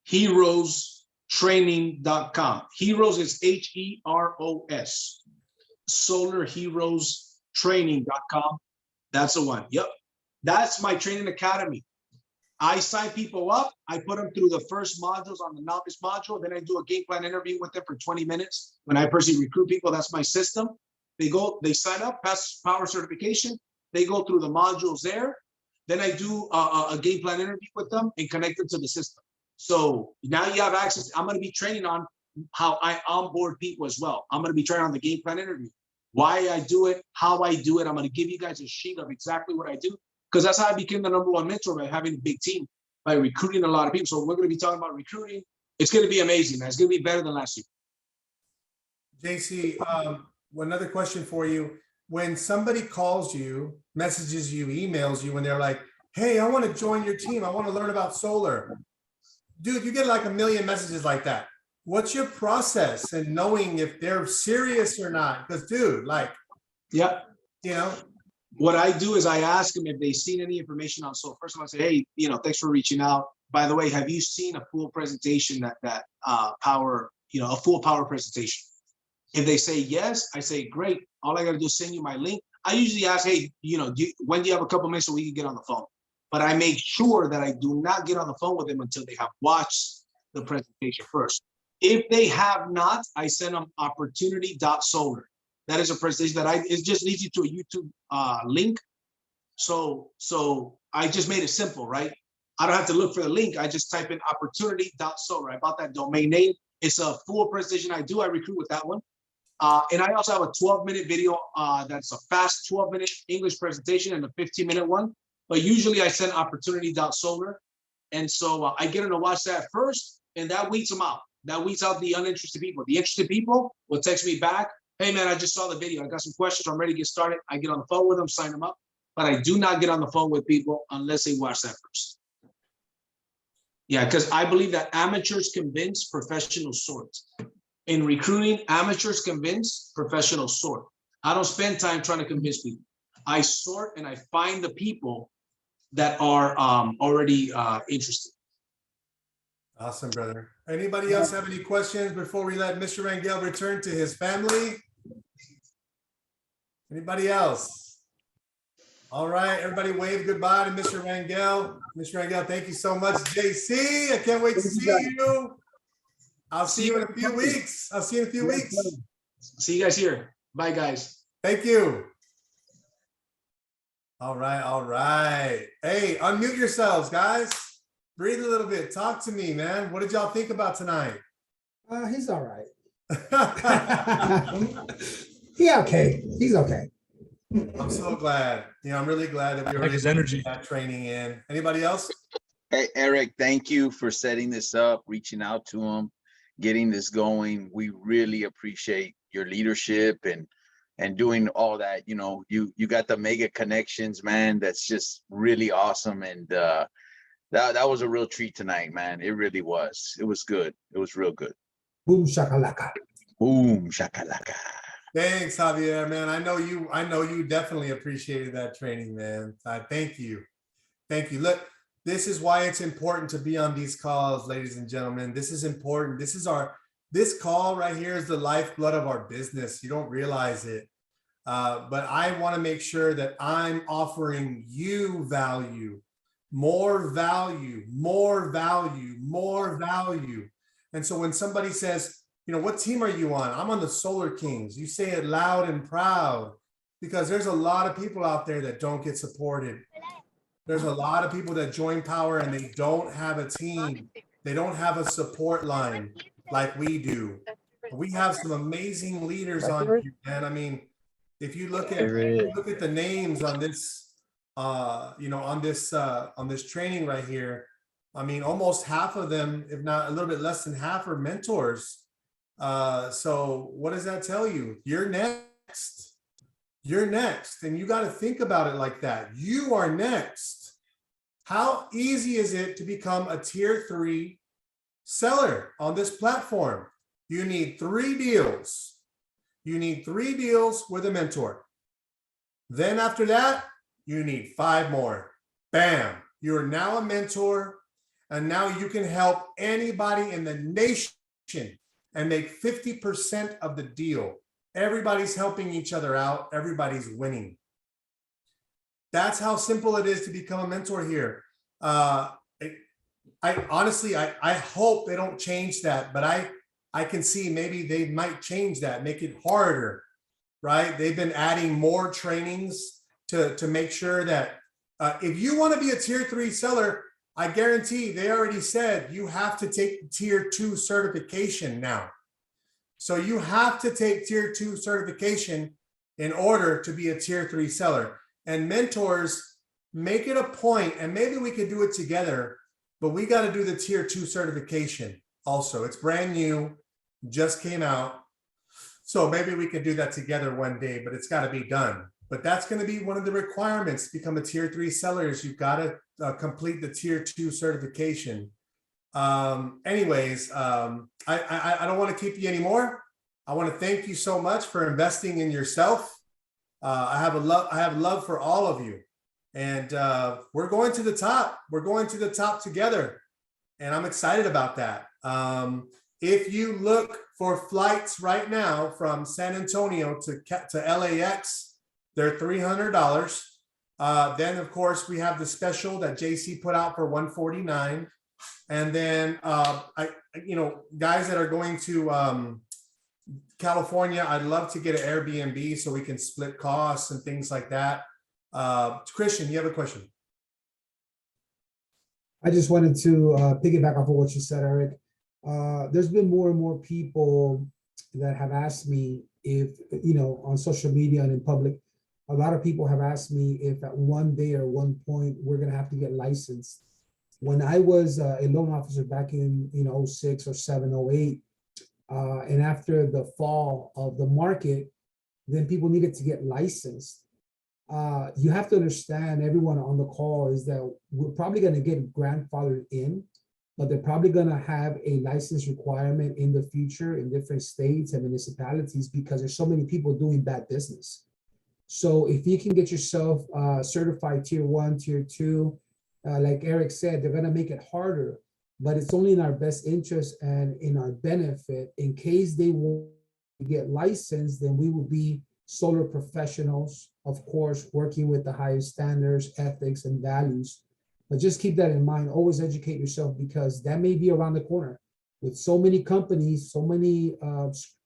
solarheroestraining.com. Heroes is HEROS. Solarheroestraining.com. That's the one. Yep. That's my training academy. I sign people up. I put them through the first modules on the novice module. Then I do a game plan interview with them for 20 minutes. When I personally recruit people, that's my system. They go, they sign up, pass Powur certification. They go through the modules there. Then I do a game plan interview with them and connect them to the system. So now you have access. I'm going to be training on how I onboard people as well. I'm going to be training on the game plan interview, why I do it, how I do it. I'm going to give you guys a sheet of exactly what I do, because that's how I became the #1 mentor, by having a big team, by recruiting a lot of people. So we're going to be talking about recruiting. It's going to be amazing, man. It's going to be better than last year. JC, another question for you. When somebody calls you, messages you, emails you, when they're like, hey, I want to join your team, I want to learn about solar. Dude, you get like a million messages like that. What's your process in knowing if they're serious or not? Because, dude, like, yeah, you know, what I do is I ask them if they've seen any information on solar. First of all, I say, hey, thanks for reaching out. By the way, have you seen a full presentation that Powur, a full Powur presentation? If they say yes, I say, great. All I got to do is send you my link. I usually ask, hey, when do you have a couple minutes so we can get on the phone? But I make sure that I do not get on the phone with them until they have watched the presentation first. If they have not, I send them opportunity.solar. That is a presentation that it just leads you to a YouTube link. So I just made it simple, right? I don't have to look for the link. I just type in opportunity.solar. I bought that domain name. It's a full presentation I do. I recruit with that one. And I also have a 12-minute video that's a fast 12-minute English presentation and a 15-minute one. But usually I send opportunity.solar. And so I get them to watch that first, and that weeds them out. That weeds out the uninterested people. The interested people will text me back, hey, man, I just saw the video. I got some questions. I'm ready to get started. I get on the phone with them, sign them up. But I do not get on the phone with people unless they watch that first. Yeah, because I believe that amateurs convince, professionals sort. In recruiting, amateurs convince, professionals sort. I don't spend time trying to convince people. I sort and I find the people that are already interested. awesome, brother. Anybody else have any questions before we let Mr. Rangel return to his family? Anybody else? All right, everybody wave goodbye to Mr. Rangel. Mr. Rangel, thank you so much. JC, I can't wait to see you. I'll see you in a few weeks. I'll see you in a few weeks. See you guys here. Bye, guys. Thank you. All right, all right. Hey, unmute yourselves, guys. Breathe a little bit. Talk to me, man. What did y'all think about tonight? He's all right. Okay. He's okay. I'm so glad. I'm really glad that we were able to get that training in. Anybody else? Hey, Eric, thank you for setting this up, reaching out to him, getting this going. We really appreciate your leadership and doing all that. You got the mega connections, man. That's just really awesome. And that was a real treat tonight, man. It really was. It was good. It was real good. Boom shakalaka. Boom shakalaka. Thanks, Javier, man. I know you definitely appreciated that training, man. Thank you. Thank you. Look, this is why it's important to be on these calls, ladies and gentlemen. This is important. This call right here is the lifeblood of our business. You don't realize it. But I want to make sure that I'm offering you value, more value, more value, more value. And so when somebody says, what team are you on? I'm on the Solar Kings. You say it loud and proud, because there's a lot of people out there that don't get supported. There's a lot of people that join Powur and they don't have a team. They don't have a support line like we do. We have some amazing leaders on here, man. I mean, if you look at the names on this, on this training right here, I mean, almost half of them, if not a little bit less than half, are mentors. So what does that tell you? You're next. You're next. And you got to think about it like that. You are next. How easy is it to become a tier 3 seller on this platform? You need 3 deals. You need 3 deals with a mentor. Then after that, you need 5 more. Bam. You're now a mentor. And now you can help anybody in the nation and make 50% of the deal. Everybody's helping each other out. Everybody's winning. That's how simple it is to become a mentor here. I honestly, I hope they don't change that, but I can see maybe they might change that, make it harder, right? They've been adding more trainings to make sure that if you want to be a tier 3 seller, I guarantee they already said you have to take tier 2 certification now. So you have to take tier 2 certification in order to be a tier 3 seller. And mentors, make it a point, and maybe we could do it together, but we got to do the tier 2 certification also. It's brand new, just came out. So maybe we could do that together one day, but it's got to be done. But that's going to be one of the requirements to become a tier 3 seller is you've got to complete the tier 2 certification. Anyways, I don't want to keep you anymore. I want to thank you so much for investing in yourself. I have love for all of you, and we're going to the top. We're going to the top together, and I'm excited about that. If you look for flights right now from San Antonio to LAX, they're $300. Then of course we have the special that JC put out for $149. And then guys that are going to California, I'd love to get an Airbnb so we can split costs and things like that. Christian, you have a question? I just wanted to piggyback off of what you said, Eric. There's been more and more people that have asked me if, on social media and in public, a lot of people have asked me if at one day or one point we're going to have to get licensed. When I was a loan officer back in 06 or 7, 08, and after the fall of the market, then people needed to get licensed. You have to understand, everyone on the call, is that we're probably going to get grandfathered in, but they're probably going to have a license requirement in the future in different states and municipalities because there's so many people doing bad business. So if you can get yourself certified tier 1, tier 2, like Eric said, they're going to make it harder, but it's only in our best interest and in our benefit. In case they won't get licensed, then we will be solar professionals, of course, working with the highest standards, ethics, and values. But just keep that in mind. Always educate yourself, because that may be around the corner. With so many companies, so many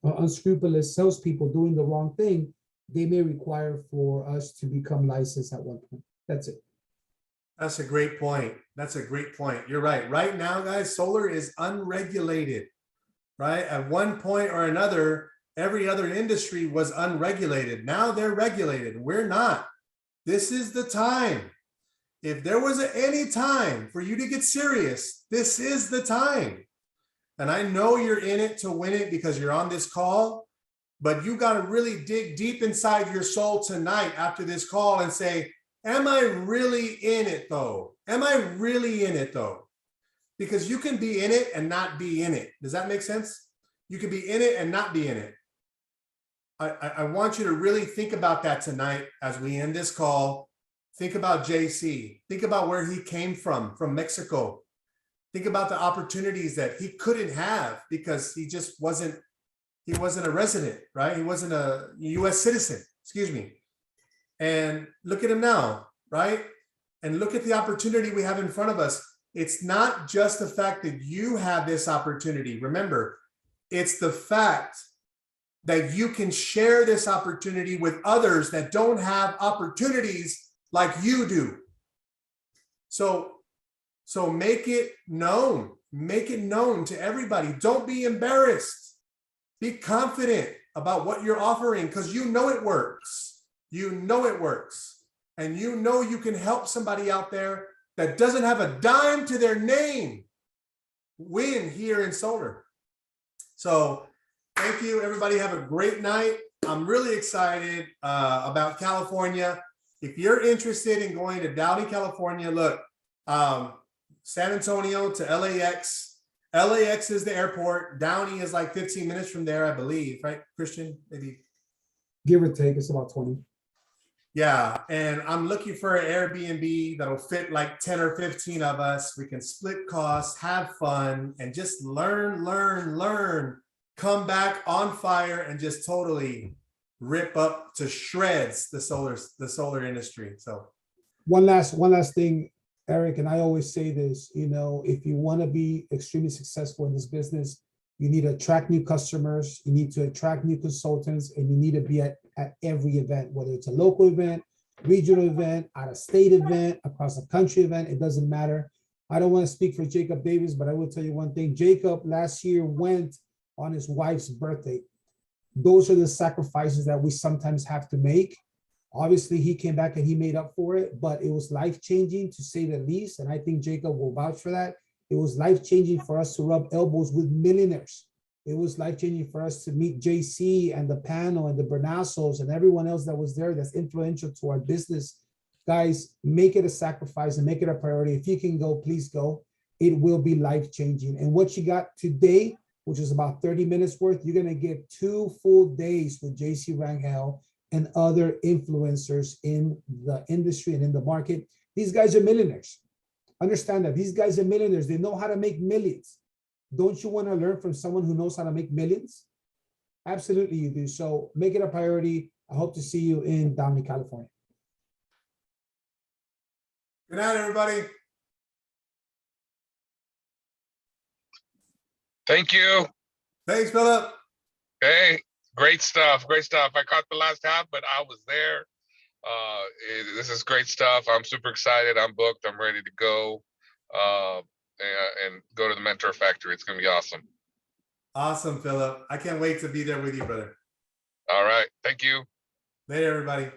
unscrupulous salespeople doing the wrong thing, they may require for us to become licensed at one point. That's it. That's a great point. That's a great point. You're right. Right now, guys, solar is unregulated, right? At one point or another, every other industry was unregulated. Now they're regulated. We're not. This is the time. If there was any time for you to get serious, this is the time. And I know you're in it to win it because you're on this call, but you got to really dig deep inside your soul tonight after this call and say, am I really in it though? Am I really in it though? Because you can be in it and not be in it. Does that make sense? You can be in it and not be in it. I want you to really think about that tonight as we end this call. Think about JC. Think about where he came from Mexico. Think about the opportunities that he couldn't have because he just wasn't a resident, right? He wasn't a US citizen, excuse me. And look at him now, right? And look at the opportunity we have in front of us. It's not just the fact that you have this opportunity. Remember, it's the fact that you can share this opportunity with others that don't have opportunities like you do. So make it known. Make it known to everybody. Don't be embarrassed. Be confident about what you're offering because you know it works. You know it works. And you know you can help somebody out there that doesn't have a dime to their name win here in solar. So thank you, everybody. Have a great night. I'm really excited about California. If you're interested in going to Downey, California, look, San Antonio to LAX. LAX is the airport. Downey is like 15 minutes from there, I believe, right, Christian? Maybe. Give or take, it's about 20. Yeah, and I'm looking for an Airbnb that'll fit like 10 or 15 of us. We can split costs, have fun, and just learn, come back on fire and just totally rip up to shreds the solar industry. So One last thing, Eric, and I always say this, you know, if you want to be extremely successful in this business, you need to attract new customers, you need to attract new consultants, and you need to be at every event, whether it's a local event, regional event, out of state event, across the country event, it doesn't matter. I don't want to speak for Jacob Davis, but I will tell you one thing. Jacob last year went on his wife's birthday. Those are the sacrifices that we sometimes have to make. Obviously, he came back and he made up for it, but it was life-changing to say the least. And I think Jacob will vouch for that. It was life-changing for us to rub elbows with millionaires. It was life-changing for us to meet JC and the panel and the Bernassos and everyone else that was there that's influential to our business. Guys, make it a sacrifice and make it a priority. If you can go, please go. It will be life-changing. And what you got today, which is about 30 minutes worth, you're going to get 2 full days with JC Rangel and other influencers in the industry and in the market. These guys are millionaires. Understand that. These guys are millionaires. They know how to make millions. Don't you want to learn from someone who knows how to make millions? Absolutely you do. So make it a priority. I hope to see you in Downey, California. Good night, everybody. Thank you. Thanks, Philip. Hey, great stuff. Great stuff. I caught the last half, but I was there. This is great stuff. I'm super excited. I'm booked. I'm ready to go and go to the Mentor Factory. It's going to be awesome. Awesome, Philip. I can't wait to be there with you, brother. All right. Thank you. Later, everybody.